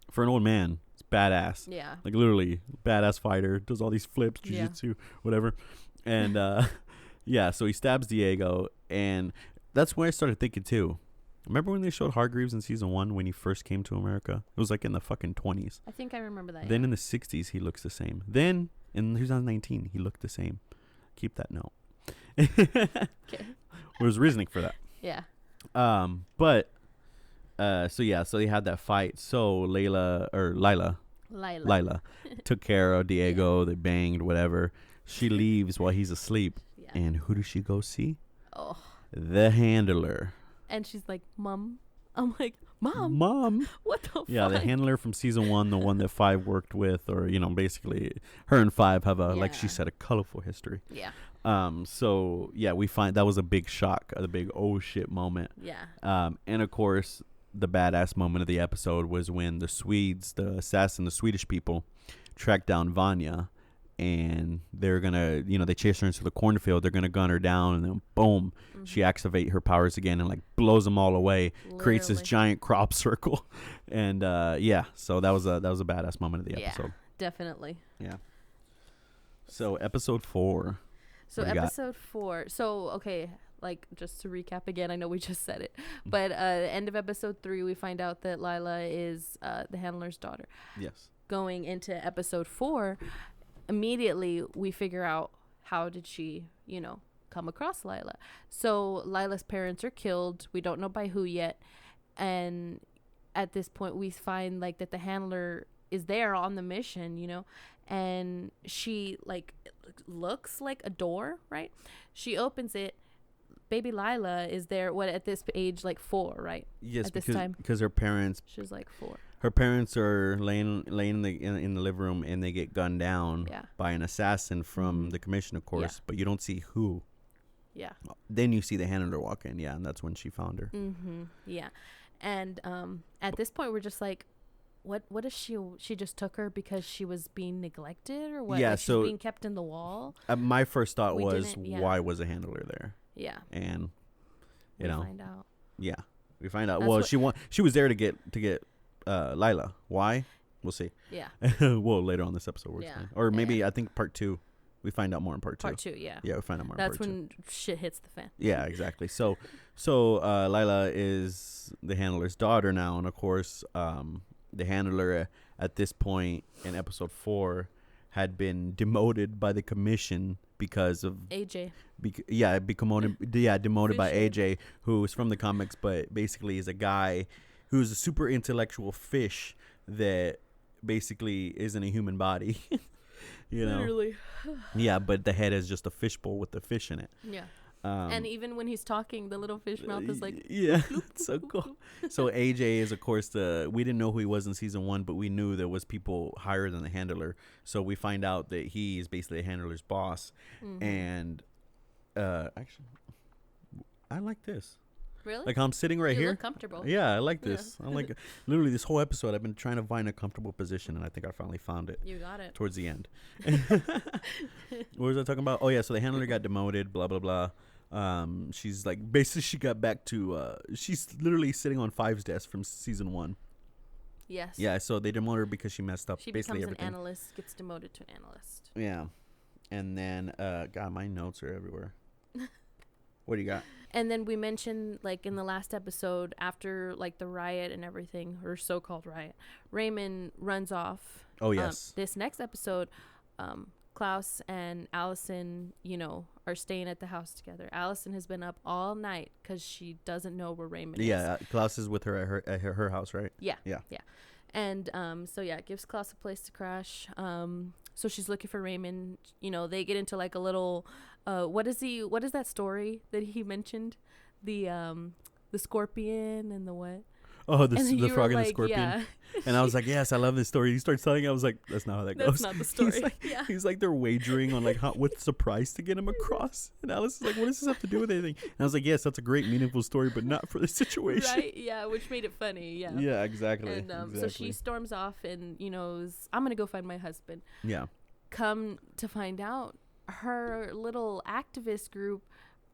for an old man, it's badass. Yeah. Like literally badass fighter, does all these flips, jiu-jitsu, whatever. And so he stabs Diego, and that's when I started thinking too. Remember when they showed Hargreaves in season 1 when he first came to America? It was like in the fucking 20s. I think I remember that. Then in the 60s he looks the same. Then in 2019 he looked the same. Keep that note. Okay. There's reasoning for that. Yeah. So they had that fight. So Lila took care of Diego. They banged, whatever. She leaves while he's asleep. Yeah. And who does she go see? Oh, the handler. And she's like, Mom. I'm like, Mom. What the fuck? Yeah, the handler from season 1, the one that 5 worked with, or, basically her and 5 have like she said, a colorful history. Yeah. So yeah, we find that was a big shock, a big oh shit moment. Yeah. And of course, the badass moment of the episode was when the Swedish people tracked down Vanya, and they're gonna, they chase her into the cornfield. They're gonna gun her down, and then boom, she activate her powers again and like blows them all away. Literally. Creates this giant crop circle, and so that was a badass moment of the episode. Yeah, definitely. Yeah. So episode 4. So episode 4. So okay, like just to recap again, I know we just said it, but end of episode 3, we find out that Lila is the handler's daughter. Yes. Going into episode 4, immediately we figure out how did she, come across Lila. So Lila's parents are killed. We don't know by who yet, and at this point we find like that the handler is there on the mission, and she like looks like a door, right? She opens it. Baby Lila is there. What, at this age, like 4, right? Yes, at this time, because her parents. She's like 4. Her parents are laying in the living room, and they get gunned down by an assassin from the commission, of course. Yeah. But you don't see who. Yeah. Then you see the handler walk in, and that's when she found her. Mm-hmm. Yeah, and at this point we're just like, what is she just took her because she was being neglected, or what? Yeah, like so she's being kept in the wall. My first thought was, why was a handler there? Yeah, and we find out. Yeah, we find out. That's she was there to get Lila. Why? We'll see. Yeah. Well, later on this episode, we'll explain. Or maybe I think part 2. We find out more in part 2. Part 2, yeah. Yeah, we find out more. That's in part 2. when shit hits the fan. Yeah, exactly. So Lila is the handler's daughter now, and of course, the handler at this point in episode 4 had been demoted by the commission because of AJ. Demoted by AJ, who is from the comics, but basically is a guy who's a super intellectual fish that basically isn't a human body. Literally. Yeah, but the head is just a fishbowl with the fish in it. Yeah. And even when he's talking, the little fish mouth is like, yeah, it's so cool. So AJ is, of course, we didn't know who he was in season 1, but we knew there was people higher than the handler. So we find out that he is basically the handler's boss. Mm-hmm. And actually, I like this. Really? Like, I'm sitting right you here. Look comfortable. Yeah, I like this. I'm like, literally this whole episode, I've been trying to find a comfortable position, and I think I finally found it. You got it. Towards the end. What was I talking about? Oh, yeah, so the handler got demoted, blah, blah, blah. She's like, basically she got back to, she's literally sitting on 5's desk from season 1. Yes. Yeah, so they demoted her because she messed up she basically becomes everything. An analyst, gets demoted to an analyst. Yeah. And then, God, my notes are everywhere. What do you got? And then we mentioned, like, in the last episode, after, like, the riot and everything, or so-called riot, Raymond runs off. Oh, yes. This next episode, Klaus and Allison, are staying at the house together. Allison has been up all night because she doesn't know where Raymond is. Yeah, Klaus is with her at her house, right? Yeah. And it gives Klaus a place to crash. So she's looking for Raymond. They get into like a little what is that story that he mentioned? The scorpion and the what? Oh, the frog and like, the scorpion. Yeah. And I was like, yes, I love this story. He starts telling it. I was like, that's not how that goes. That's not the story. He's like, they're wagering on like what's the price to get him across. And Alice is like, what does this have to do with anything? And I was like, yes, that's a great, meaningful story, but not for this situation. Right? Yeah, which made it funny. Yeah. Yeah, exactly. And so she storms off and, I'm going to go find my husband. Yeah. Come to find out, her little activist group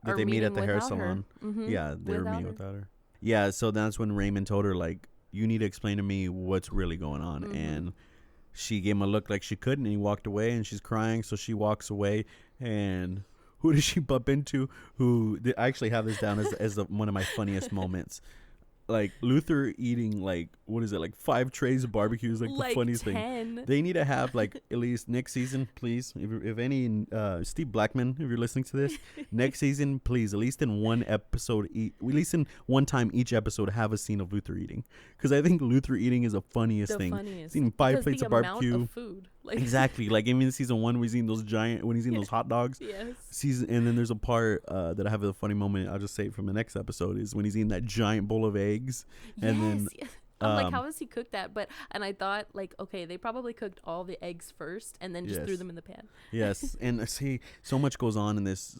that they meet at the hair salon. Mm-hmm. Yeah, they were meeting without her. Yeah, so that's when Raymond told her, like, you need to explain to me what's really going on. Mm-hmm. And she gave him a look like she couldn't, and he walked away, and she's crying, so she walks away. And who does she bump into? I actually have this down as one of my funniest moments. Like, Luther eating, like, what is it, like 5 trays of barbecue is, like the funniest 10. thing. They need to have, like, at least next season, please, if any, Steve Blackman, if you're listening to this, next season, please, at least in one episode, at least in one time each episode, have a scene of Luther eating. Because I think Luther eating is the funniest thing. He's eating 5 plates of barbecue. Amount of food. Like exactly. Like even in season 1, when he's eating those hot dogs. Yes. And then there's a part that I have a funny moment. I'll just say it from the next episode is when he's eating that giant bowl of eggs. And then I'm like, how does he cook that? And I thought, like, okay, they probably cooked all the eggs first and then just threw them in the pan. Yes. And see, so much goes on in this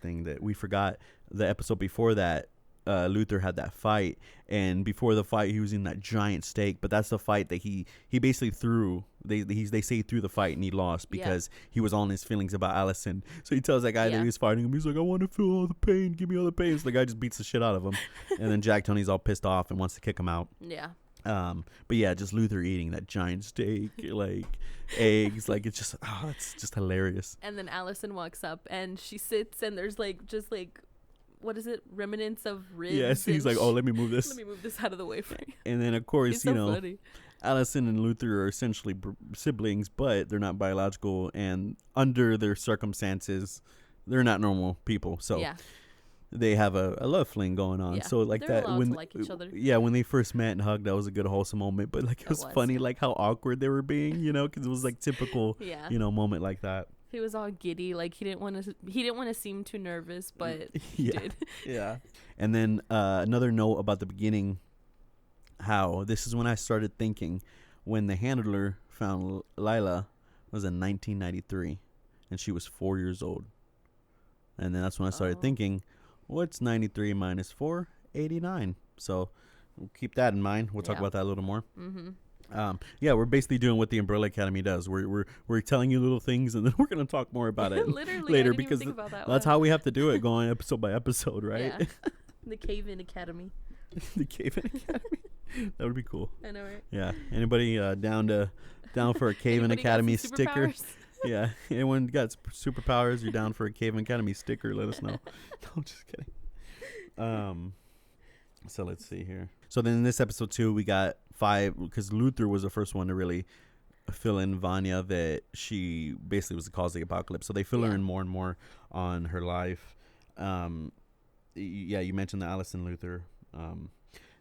thing that we forgot the episode before that. Luther had that fight, and before the fight he was in that giant steak, but that's the fight that he basically threw. They say he threw the fight and he lost because he was all in his feelings about Allison. So he tells that guy that he was fighting him, he's like, I want to feel all the pain, give me all the pain. So the guy just beats the shit out of him. And then Jack Tony's all pissed off and wants to kick him out. But yeah, just Luther eating that giant steak, like eggs, like it's just hilarious. And then Allison walks up and she sits and there's just what is it? Remnants of ribs. Yes, he's like, oh, let me move this. Let me move this out of the way for you. And then, of course, funny. Allison and Luther are essentially siblings, but they're not biological. And under their circumstances, they're not normal people. So they have a love fling going on. So like they're that when to like each other. Yeah, when they first met and hugged, that was a good wholesome moment. But like it was funny, like how awkward they were being, because it was like typical, moment like that. He was all giddy, like he didn't want to seem too nervous, but he did. Yeah. And then another note about the beginning, how this is when I started thinking, when the handler found Lila was in 1993, and she was 4 years old. And then that's when I started thinking, what's 93 minus 4? 89. So we'll keep that in mind. We'll talk about that a little more. Mm-hmm. We're basically doing what the Umbrella Academy does. We're telling you little things, and then we're going to talk more about it later because that's how we have to do it, going episode by episode, right? Yeah. The CayVin Academy. The CayVin Academy. That would be cool. I know, right? Yeah. Anybody down for a CayVin Academy sticker? Yeah. Anyone got superpowers? You're down for a CayVin Academy sticker? Let us know. No, I'm just kidding. So let's see here. So then in this episode 2, we got 5, because Luther was the first one to really fill in Vanya that she basically was the cause of the apocalypse. So they fill her in more and more on her life. You mentioned the Allison Luther.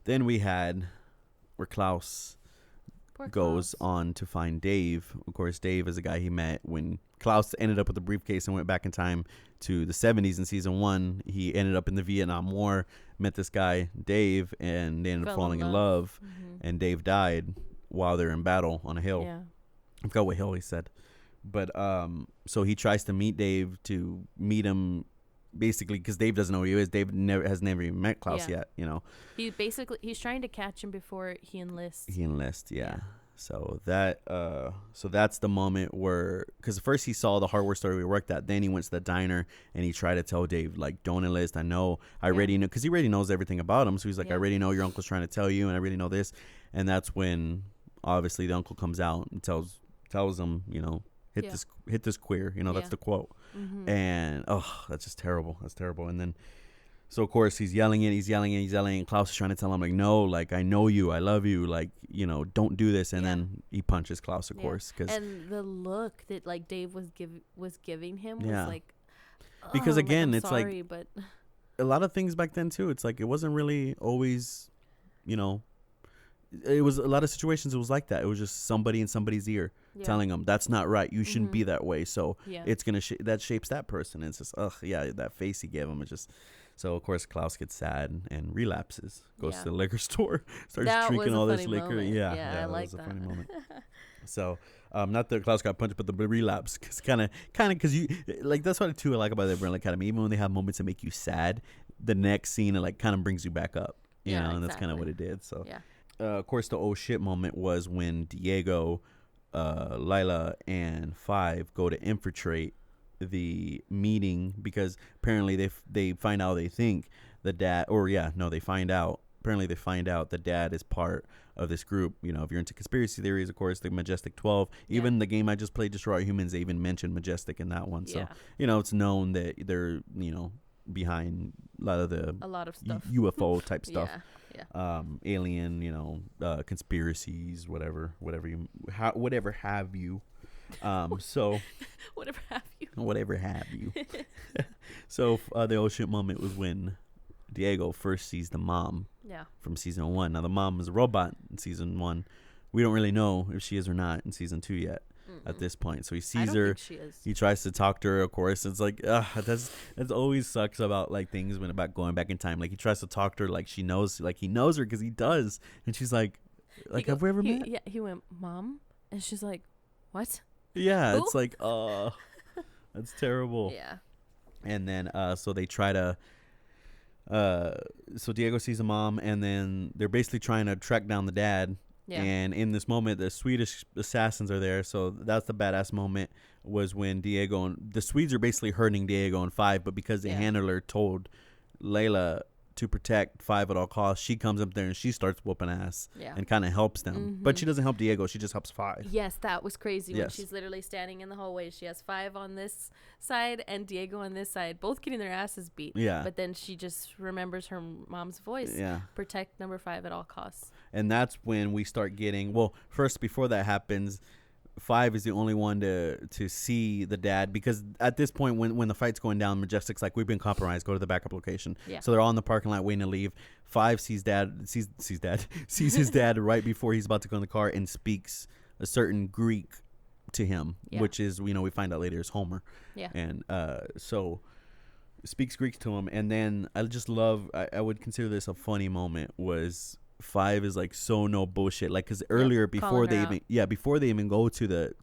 Then we had where Klaus goes on to find Dave. Of course, Dave is a guy he met when Klaus ended up with a briefcase and went back in time to the 70s in season 1. He ended up in the Vietnam War, met this guy, Dave, and they ended up falling in love. Mm-hmm. And Dave died while they're in battle on a hill. Yeah. I forgot what hill he said. But so he tries to meet Dave, to meet him basically because Dave doesn't know who he is. Dave has never even met Klaus yet, He's trying to catch him before he enlists. Yeah. So that's the moment where, because first he saw the hardware store we worked at, then he went to the diner and he tried to tell Dave, like, don't enlist. I already know, because he already knows everything about him. So he's like, I already know your uncle's trying to tell you, and I already know this. And that's when obviously the uncle comes out and tells him, hit this queer, that's the quote. Mm-hmm. And that's just terrible. That's terrible. And then so of course he's yelling, and Klaus is trying to tell him, like, no, like, I know you, I love you, like, don't do this. And then he punches Klaus, of course, and the look that like Dave was giving him was like, because again, like, it's sorry, like, but a lot of things back then too, it's like it wasn't really always, it was a lot of situations it was like that. It was just somebody in somebody's ear telling them that's not right, you shouldn't be that way. So it's gonna that shapes that person, and it's just that face he gave him. It just, so of course Klaus gets sad and relapses, goes to the liquor store, starts drinking all this liquor. Moment. Yeah, I like was that. a funny moment. So not that Klaus got punched, but the relapse, cause kind of because you like, that's what I like about the Umbrella Academy. Even when they have moments that make you sad, the next scene it like kind of brings you back up, and that's kind of what it did. So of course the oh shit moment was when Diego, Lila, and 5 go to infiltrate the meeting, because apparently they find out, they think the dad, they find out, apparently they find out the dad is part of this group. If you're into conspiracy theories, of course, the Majestic 12, even the game I just played, Destroy All Humans, they even mentioned Majestic in that one. So it's known that they're behind a lot of stuff, UFO type stuff. Alien, conspiracies, whatever have you. So whatever have you. So the oh shit moment was when Diego first sees the mom from season 1. Now the mom is a robot in season 1. We don't really know if she is or not in season 2 yet. at this point. So he I sees don't her. think she is. He tries to talk to her. Of course, it's like that's always sucks about like things when about going back in time. Like he tries to talk to her like she knows, like he knows her because he does, and she's like have we ever met? Yeah, he went, Mom, and she's like, what? Yeah, Who? it's like that's terrible. Yeah. And then so they try to so Diego sees the mom, and then they're basically trying to track down the dad. Yeah. And in this moment, the Swedish assassins are there. So that's the badass moment, was when Diego and the Swedes are basically hurting Diego and Five, but because the handler told Layla to protect Five at all costs, she comes up there and she starts whooping ass and kind of helps them. But she doesn't help Diego. She just helps Five. Yes, that was crazy when she's literally standing in the hallway. She has Five on this side and Diego on this side, both getting their asses beat. Yeah. But then she just remembers her mom's voice. Yeah. Protect number 5 at all costs. And that's when we start getting, well, first, before that happens, Five is the only one to see the dad, because at this point when the fight's going down, Majestic's like, we've been compromised, go to the backup location. So they're all in the parking lot waiting to leave. Five sees his dad right before he's about to go in the car, and speaks a certain Greek to him, which is, we find out later is Homer. And so speaks Greek to him. And then I just love, I would consider this a funny moment, was Five is like so no bullshit, like, because earlier before they even go to the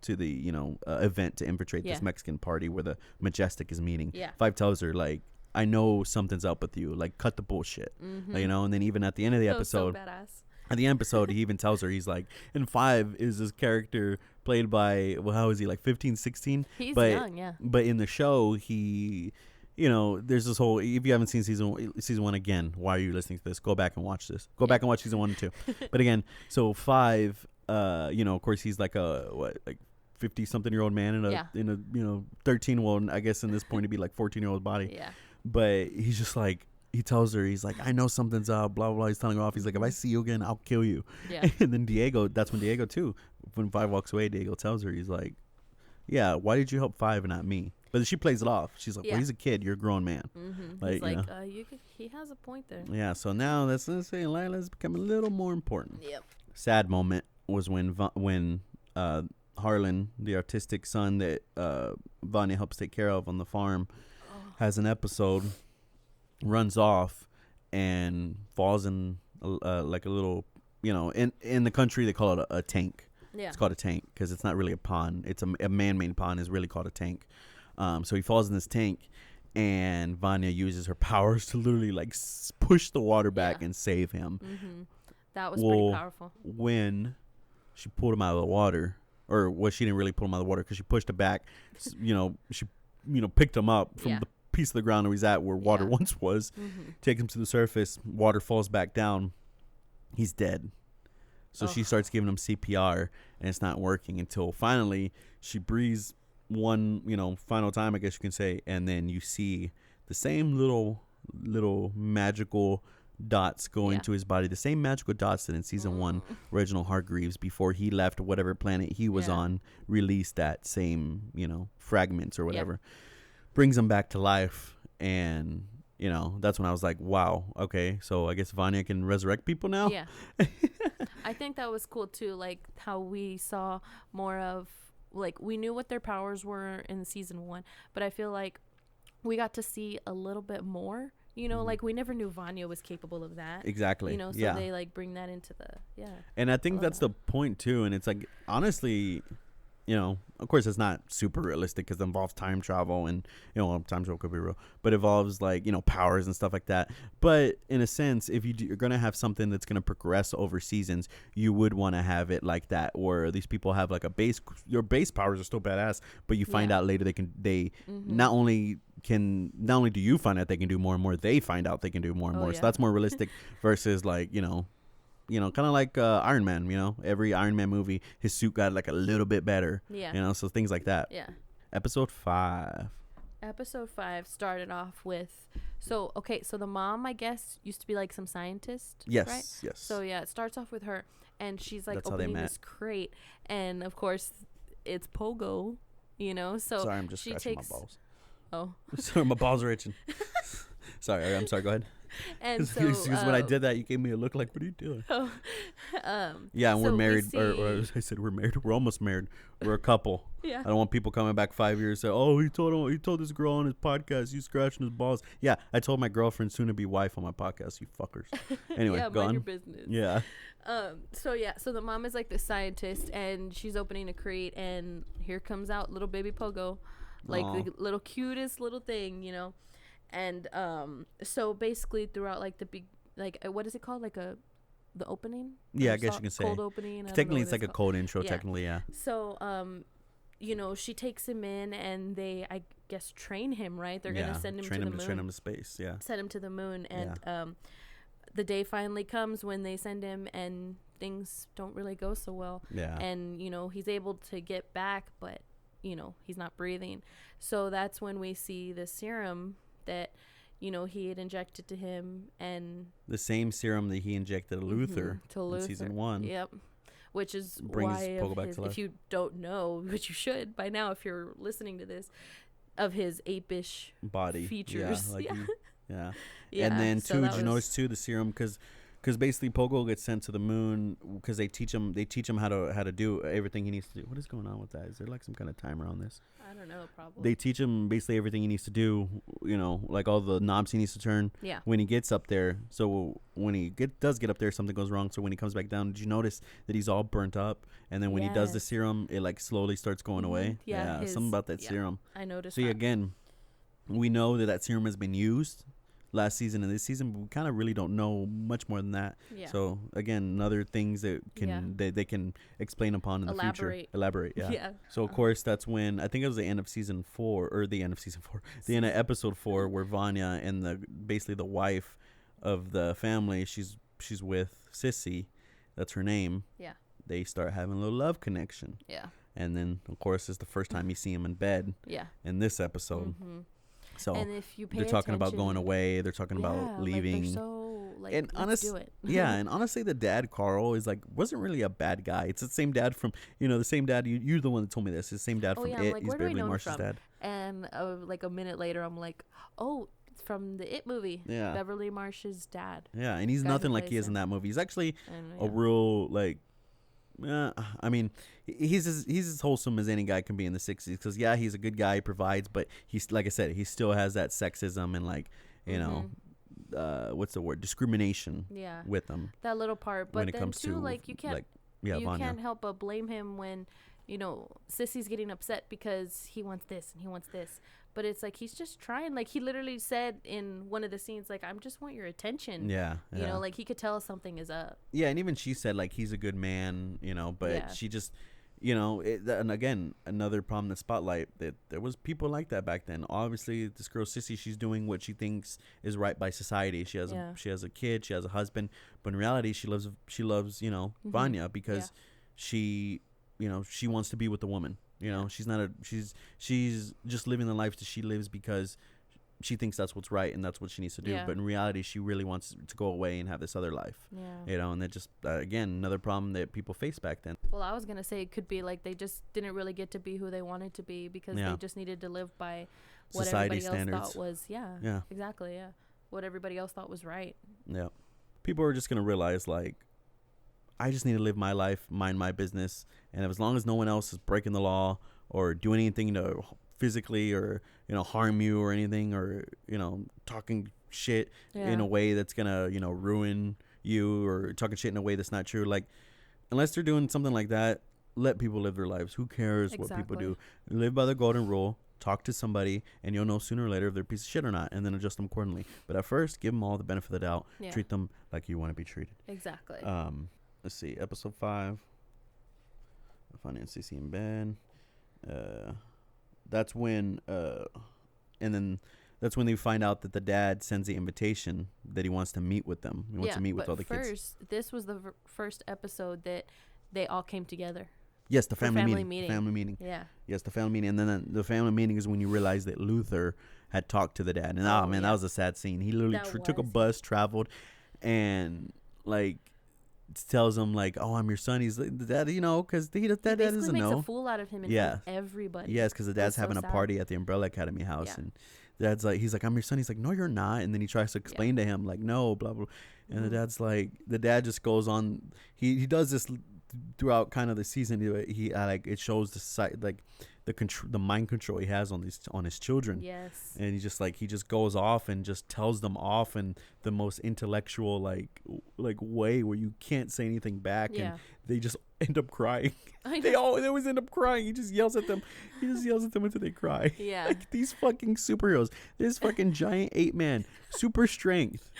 event to infiltrate this Mexican party where the Majestic is meeting, Five tells her, like, I know something's up with you, like, cut the bullshit. And then even at the end of the episode, so badass. At the episode, he even tells her, he's like, and Five is this character played by, well, how is he, like 15, 16? He's young, But in the show, he, there's this whole, if you haven't seen season 1, again, why are you listening to this? Go back and watch this. Go back and watch season 1 and 2. But again, so Five, of course, he's like a, 50-something-year-old man in a 13, well, I guess in this point, it'd be like 14-year-old body. Yeah. But he's just like, he tells her, he's like, I know something's up, blah, blah, blah. He's telling her off. He's like, if I see you again, I'll kill you. Yeah. And then Diego, that's when Diego, too, when Five walks away, Diego tells her, he's like, yeah, why did you help Five and not me? But she plays it off. She's like, well, he's a kid. You're a grown man. Like, he has a point there. Yeah, so now let's say Lila's become a little more important. Yep. Sad moment was when Harlan, the autistic son that Vanya helps take care of on the farm, has an episode, runs off, and falls in like a little, in the country they call it a tank. Yeah. It's called a tank because it's not really a pond. It's a man-made pond is really called a tank. So he falls in this tank, and Vanya uses her powers to literally like push the water back and save him. That was pretty powerful. When she pulled him out of the water, or she didn't really pull him out of the water because she pushed him back. She picked him up from the piece of the ground where he's at, where water once was, takes him to the surface. Water falls back down. He's dead. So she starts giving him CPR, and it's not working until finally she breathes one, final time, I guess you can say, and then you see the same little magical dots go into his body, the same magical dots that in season 1 Reginald Hargreaves, before he left whatever planet he was on, released that same, fragments or whatever, brings him back to life. And that's when I was like, wow, okay, so I guess Vanya can resurrect people now. Yeah. I think that was cool too, like how we saw more of, like, we knew what their powers were in season 1, but I feel like we got to see a little bit more, like we never knew Vanya was capable of that. Exactly. So they like bring that into the, And I think that's the point too. And it's like, honestly, of course it's not super realistic because it involves time travel, and time travel could be real, but it involves like powers and stuff like that. But in a sense, if you're gonna have something that's gonna progress over seasons, you would want to have it like that, where these people have like your base powers are still badass, but you find out later they not only do you find out they can do more and more, they find out they can do more and more. So that's more realistic versus like kind of like Iron Man, every Iron Man movie, his suit got like a little bit better. Yeah. So things like that. Yeah. Episode 5 started off with, so the mom, I guess, used to be like some scientist. Yes. Right? Yes. So yeah, it starts off with her, and she's like opening this crate, and of course it's Pogo, so sorry, I'm just scratching my balls. Oh. Sorry, my balls are itching. Sorry, I'm sorry, go ahead. And so because when I did that, you gave me a look like, what are you doing? Oh. Yeah, and so we're married, we or I said we're married. We're almost married. We're a couple. Yeah. I don't want people coming back 5 years say, "Oh, he told this girl on his podcast he's scratching his balls." Yeah, I told my girlfriend, soon to be wife, on my podcast. You fuckers. Anyway, yeah, go mind on. your business. Yeah. So the mom is like the scientist, and she's opening a crate, and here comes out little baby Pogo, like Aww. the little cutest little thing, you know. And so basically throughout like the big, like what is it called, like the opening? Yeah, I guess you can say cold opening. technically it's like a cold intro. Yeah. Technically, yeah. So you know, she takes him in, and they, I guess, train him, right? They're gonna send him to the moon. Train him to space. Yeah. Send him to the moon, and the day finally comes when they send him, and things don't really go so well. Yeah. And you know, he's able to get back, but you know, he's not breathing. So that's when we see the serum that, you know, he had injected to him, and the same serum that he injected to Luther, in season 1. Yep. Which is brings why Pogo back to life. if you don't know, which you should by now if you're listening to this, of his apish body features. Yeah, like yeah. Yeah. And then too, did you notice too the serum, because basically Pogo gets sent to the moon because they teach him how to do everything he needs to do. What is going on with that? Is there like some kind of timer on this? I don't know, probably. They teach him basically everything he needs to do, you know, like all the knobs he needs to turn when he gets up there. So when he does get up there, something goes wrong. So when he comes back down, did you notice that he's all burnt up? And then when he does the serum, it like slowly starts going away. Yeah, something about that serum. I noticed. See, again, we know that serum has been used last season and this season, but we kind of really don't know much more than that. Yeah. So again, other things that can they can explain upon in the future. Elaborate. Yeah. So of course that's when, I think it was the end of season 4, or the end of episode 4, where Vanya and basically the wife of the family, she's with Sissy, that's her name. Yeah. They start having a little love connection. Yeah. And then of course it's the first time you see him in bed. Yeah. In this episode. Mm-hmm. So and if you they're talking about going away, they're talking about leaving. Like so, like, and do it. Yeah, and honestly, the dad Carl is wasn't really a bad guy. It's the same dad from, the same dad. You're the one that told me this. It's the same dad from It. He's Beverly Marsh's dad. And like a minute later, I'm like, oh, it's from the It movie. Yeah, Beverly Marsh's dad. Yeah, and he's nothing like he is in that movie. He's actually a real I mean, he's as wholesome as any guy can be in the 60s, because he's a good guy, he provides, but he's, like I said, he still has that sexism and what's the word, discrimination with him, that little part. But when it comes to you can't can't help but blame him when Sissy's getting upset because he wants this and he wants this. But it's like, he's just trying. Like, he literally said in one of the scenes, like, I just want your attention. Yeah. You know, like, he could tell something is up. Yeah, and even she said, like, he's a good man, but she just, and again, another problem in the spotlight, that there was people like that back then. Obviously, this girl, Sissy, she's doing what she thinks is right by society. She has a kid, she has a husband, but in reality, she loves Vanya, because she wants to be with the woman. She's not she's just living the life that she lives because she thinks that's what's right and that's what she needs to do. But in reality, she really wants to go away and have this other life. And that just, again, another problem that people faced back then. Well, I was going to say it could be like they just didn't really get to be who they wanted to be because they just needed to live by what society everybody standards. Else thought was, exactly, what everybody else thought was right. Yeah. People are just going to realize, like, I just need to live my life, mind my business, and as long as no one else is breaking the law or doing anything to physically or harm you or anything, or talking shit in a way that's gonna ruin you, or talking shit in a way that's not true, like, unless they're doing something like that, let people live their lives. Who cares what people do? Live by the golden rule. Talk to somebody, and you'll know sooner or later if they're a piece of shit or not, and then adjust them accordingly. But at first, give them all the benefit of the doubt. Treat them like you want to be treated. Exactly. Let's see, episode 5. Finding Cece in bed. That's when, and then that's when they find out that the dad sends the invitation that he wants to meet with them. He wants to meet with all the kids. First, this was the first episode that they all came together. Yes, the family meeting. Family meeting. Yeah. Yes, the family meeting, and then the family meeting is when you realize that Luther had talked to the dad, and that was a sad scene. He literally took a bus, traveled, and like, tells him like, "Oh, I'm your son." He's like, the dad, because that dad doesn't know. Makes a fool out of him in front of everybody. Yes, because the dad's having a party at the Umbrella Academy house, and Dad's like, he's like, I'm your son. He's like, no, you're not. And then he tries to explain to him like, no, blah blah. And the dad's like, the dad just goes on. He does this throughout kind of the season. He like, it shows the side, like the mind control he has on his children. Yes. And he just goes off and just tells them off in the most intellectual like way where you can't say anything back. And they just end up crying. They always end up crying. He just yells at them until they cry. Yeah. Like these fucking superheroes. This fucking giant ape man, super strength,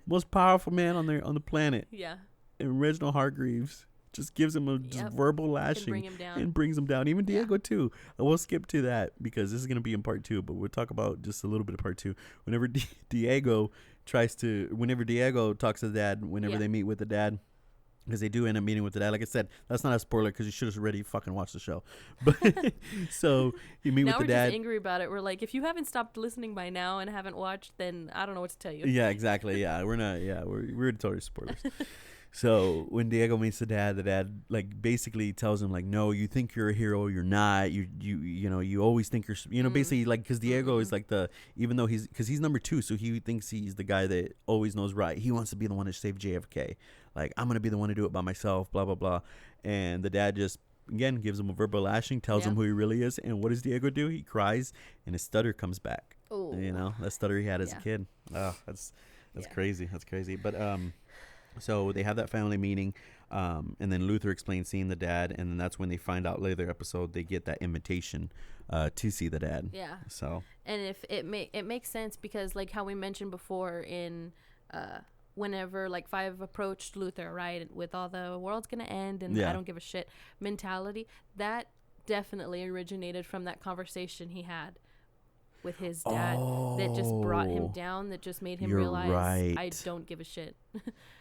most powerful man on the planet. Yeah. And Reginald Hargreaves just gives him a verbal lashing and brings him down. Even Diego too. I will skip to that because this is gonna be in part 2, but we'll talk about just a little bit of part 2. Whenever Diego talks to the dad, whenever they meet with the dad, because they do end up meeting with the dad. Like I said, that's not a spoiler because you should have already fucking watched the show. But so you meet with the dad. Now we're just angry about it. We're like, if you haven't stopped listening by now and haven't watched, then I don't know what to tell you. Yeah, exactly. Yeah, we're not. Yeah, we're totally spoilers. So when Diego meets the dad like basically tells him like, no, you think you're a hero, you're not. You always think you're basically like, because Diego is like even though he's number 2, so he thinks he's the guy that always knows right. He wants to be the one to save JFK. Like, I'm gonna be the one to do it by myself. Blah blah blah. And the dad just again gives him a verbal lashing, tells him who he really is. And what does Diego do? He cries and his stutter comes back. Ooh. You know, that stutter he had as a kid. Oh, that's crazy. That's crazy. But so they have that family meeting, and then Luther explains seeing the dad, and then that's when they find out later episode they get that invitation to see the dad. Yeah. So. And if it makes sense because like how we mentioned before in whenever like 5 approached Luther, right, with all the world's gonna end and I don't give a shit mentality, that definitely originated from that conversation he had with his dad that just brought him down, that just made him realize I don't give a shit.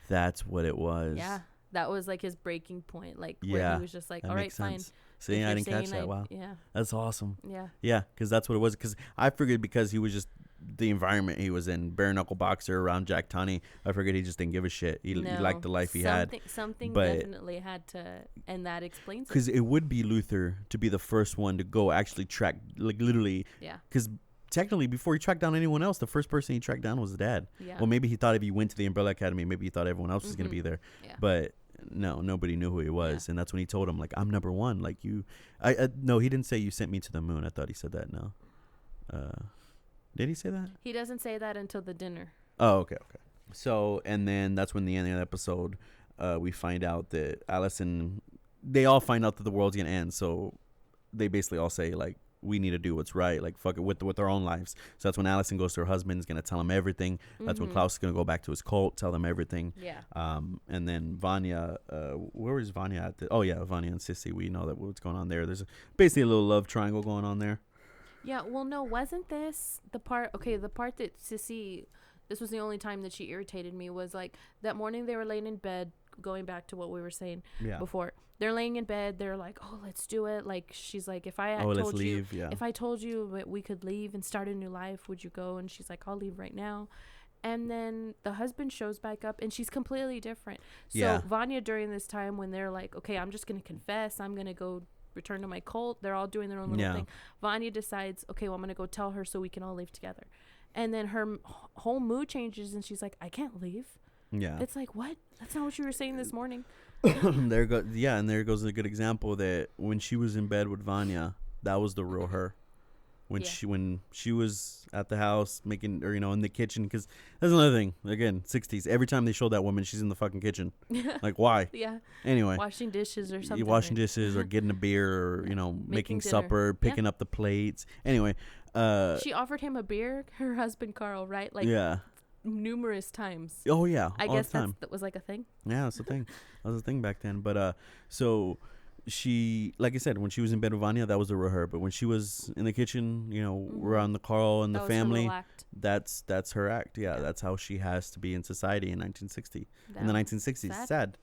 That's what it was. Yeah, that was like his breaking point, like where he was just like, all right, fine. See, I didn't catch that. Wow. Yeah, that's awesome. Yeah, because that's what it was. Because I figured because he was just the environment he was in, bare knuckle boxer around Jack Tunney, I figured he just didn't give a shit. He liked the life he had. Something definitely had to, and that explains it. Because it would be Luther to be the first one to go actually track, like literally. Yeah. Because technically, before he tracked down anyone else, the first person he tracked down was the dad. Yeah. Well, maybe he thought if he went to the Umbrella Academy, maybe he thought everyone else was going to be there. Yeah. But no, nobody knew who he was. And that's when he told him, like, I'm number 1. Like, you. No, he didn't say you sent me to the moon. I thought he said that. No. Did he say that? He doesn't say that until the dinner. Oh, okay. So, and then that's when the end of the episode, we find out that Allison, they all find out that the world's going to end. So they basically all say, like, we need to do what's right, like fuck it with our own lives. So that's when Allison goes to her husband, is gonna tell him everything. That's when Klaus is gonna go back to his cult, tell them everything. Yeah. And then Vanya, where is Vanya at? Vanya and Sissy. We know that what's going on there. There's basically a little love triangle going on there. Yeah. Well, no, wasn't this the part? Okay, the part that Sissy, this was the only time that she irritated me, was like that morning they were laying in bed. Going back to what we were saying before, they're laying in bed. They're like, "Oh, let's do it." Like she's like, "If I told you we could leave and start a new life, would you go?" And she's like, "I'll leave right now." And then the husband shows back up, and she's completely different. So Vanya, during this time when they're like, "Okay, I'm just gonna confess. I'm gonna go return to my cult." They're all doing their own little thing. Vanya decides, "Okay, well, I'm gonna go tell her so we can all leave together." And then her whole mood changes, and she's like, "I can't leave." Yeah. It's like, what? That's not what you were saying this morning. And there goes a good example that when she was in bed with Vanya, that was the real her. When she was at the house making, or in the kitchen, because that's another thing. Again, 60s. Every time they show that woman, she's in the fucking kitchen. Like, why? Yeah. Anyway, washing dishes or something. Washing dishes or getting a beer or making supper, picking up the plates. Anyway, she offered him a beer. Her husband Carl, right? Like numerous times. Oh yeah, I guess that was like a thing. Yeah, that's the thing. That was a thing back then. But so she, like I said, when she was in bed with Vanya, that was the real her. But when she was in the kitchen, around the Carl and the family, that's her act. Yeah, that's how she has to be in society in 1960. In the 1960s, sad.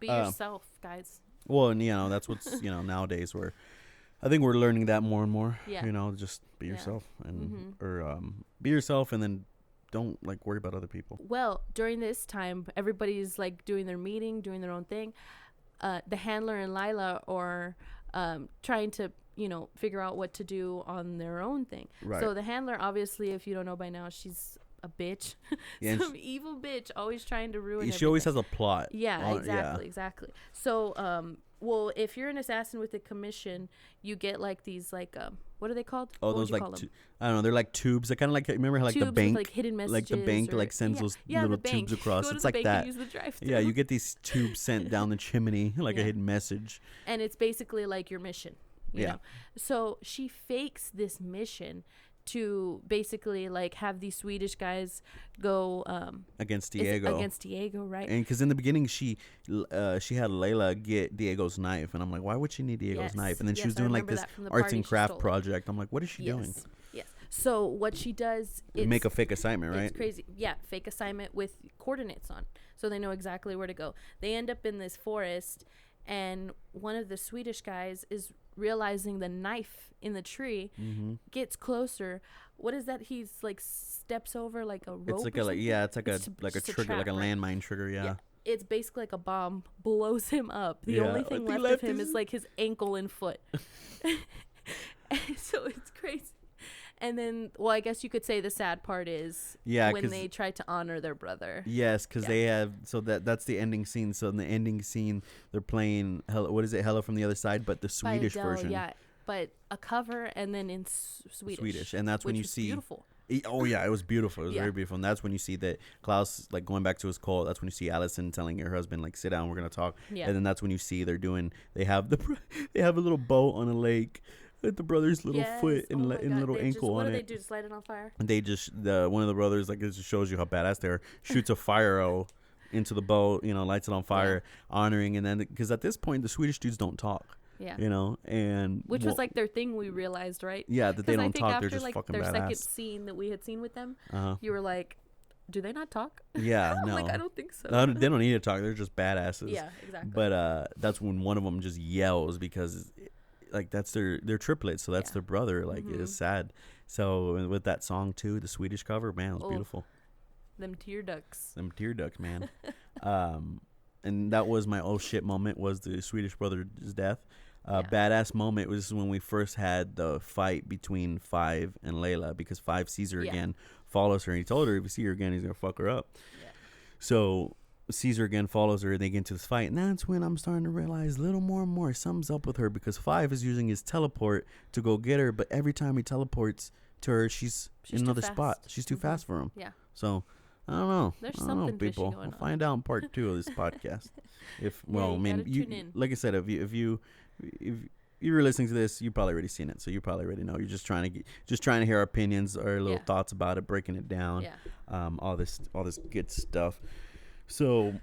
Be yourself, guys. Well, and that's what's nowadays, where I think we're learning that more and more. Yeah. Just be yourself and or be yourself, and then don't worry about other people. Well, during this time, everybody's doing their meeting, doing their own thing. The handler and Lila are trying to figure out what to do on their own thing. Right. So the handler, obviously, if you don't know by now, she's a bitch. Yeah, Some evil bitch, always trying to ruin she everything. always has a plot. Yeah, exactly. So, well, if you're an assassin with a commission, you get like these what are they called? Oh, those like I don't know. They're like tubes. They're kind of like, remember how like tubes the bank, with, like hidden messages, like the bank like sends those little tubes across. It's like that. Yeah, you get these tubes sent down the chimney like a hidden message. And it's basically like your mission. You know? So she fakes this mission to basically like have these Swedish guys go against Diego, right? And because in the beginning she had Layla get Diego's knife, and I'm like, why would she need Diego's knife? And then she was doing like this arts and craft project. I'm like, what is she doing? Yes. So what she does is make a fake assignment, right? It's crazy. Yeah, fake assignment with coordinates on, so they know exactly where to go. They end up in this forest, and one of the Swedish guys is realizing the knife in the tree, gets closer. What is that? He's like steps over like a rope. It's like a trigger, like a landmine trigger. Yeah. It's basically like a bomb, blows him up. The only thing left of him is like his ankle and foot. So it's crazy. And then, well, I guess you could say the sad part is when they try to honor their brother. Yes, because they have, so that's the ending scene. So in the ending scene, they're playing, Hello from the Other Side, but the Swedish version. Yeah, but a cover and then in Swedish. And that's when you see. Beautiful. Oh, yeah, it was beautiful. It was very beautiful. And that's when you see that Klaus, like going back to his call, that's when you see Allison telling her husband, like, sit down, we're going to talk. Yeah. And then that's when you see they have a little boat on a lake. With the brother's little foot and little ankle on it. What do they do? Just light it on fire? And they just one of the brothers, like, it just shows you how badass they are. Shoots a fire arrow into the boat, lights it on fire, honoring. And then because at this point the Swedish dudes don't talk. Yeah. And which was like their thing. We realized, right? Yeah, that they don't talk. They're just fucking badass. Their second scene that we had seen with them, you were like, do they not talk? Yeah, no. Like, I don't think so. No, they don't need to talk. They're just badasses. Yeah, exactly. But that's when one of them just yells because. Like that's their triplets, so that's their brother. Like it is sad. So with that song too, the Swedish cover, man, it was beautiful. Them tear ducts, man. And that was my oh shit moment. Was the Swedish brother's death. Badass moment was when we first had the fight between Five and Layla because Five sees her again, follows her, and he told her if you see her again, he's gonna fuck her up. Yeah. So. Sees her again, follows her, they get into this fight, and that's when I'm starting to realize a little more and more something's up with her because Five is using his teleport to go get her, but every time he teleports to her, she's in another spot. She's too fast for him. Yeah. So I don't know. There's something people. We'll find out in part 2 of this podcast. Like I said, if you were listening to this, you probably already seen it, so you probably already know. You're just trying to hear our opinions or little thoughts about it, breaking it down. Yeah. All this good stuff. So,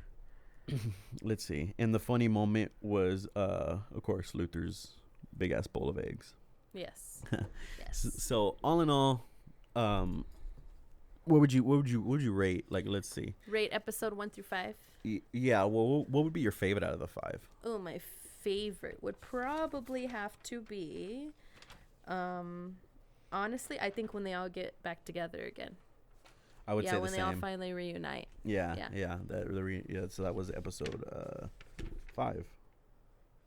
let's see. And the funny moment was, of course, Luther's big ass bowl of eggs. Yes. Yes. So, all in all, what would you rate? Like, let's see. Rate episode 1 through 5. Yeah. Well, what would be your favorite out of the 5? Oh, my favorite would probably have to be, honestly, I think when they all get back together again. I would say when they all finally reunite. Yeah. So that was episode 5,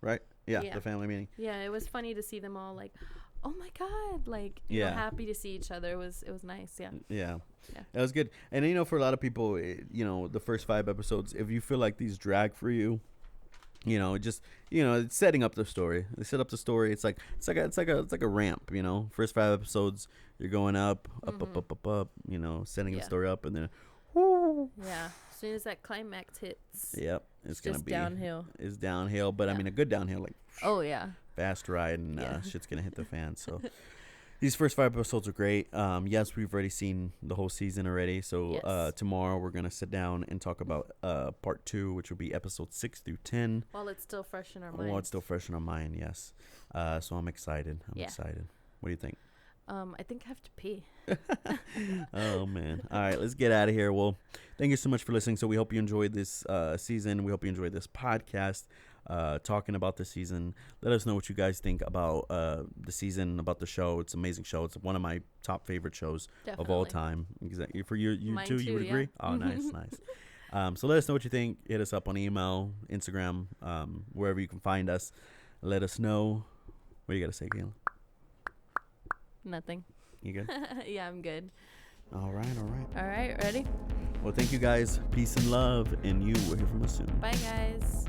right? Yeah, the family meeting. Yeah, it was funny to see them all like, oh my god, like you know, happy to see each other. It was nice. Yeah. It was good. And for a lot of people, the first 5 episodes, if you feel like these drag for you. It's setting up the story. They set up the story. It's like a ramp. First 5 episodes, you're going up, setting the story up, and then, whoo. Yeah. As soon as that climax hits. Yep. It's gonna be downhill. It's downhill, but I mean a good downhill, like. Oh yeah. Fast ride, and shit's gonna hit the fan. So. These first 5 episodes are great. Yes, we've already seen the whole season already. So tomorrow we're going to sit down and talk about part 2, which will be episode 6 through 10. While it's still fresh in our mind. While it's still fresh in our mind, yes. So I'm excited. I'm excited. What do you think? I think I have to pee. Oh, man. All right, let's get out of here. Well, thank you so much for listening. So we hope you enjoyed this season. We hope you enjoyed this podcast. Talking about the season. Let us know what you guys think about the season, about the show. It's an amazing show. It's one of my top favorite shows of all time. Exactly. For you too, you would agree? Oh, nice. So let us know what you think. Hit us up on email, Instagram, wherever you can find us. Let us know. What you got to say, Caylin? Nothing. You good? Yeah, I'm good. All right. All right, ready? Well, thank you guys. Peace and love. And you will hear from us soon. Bye, guys.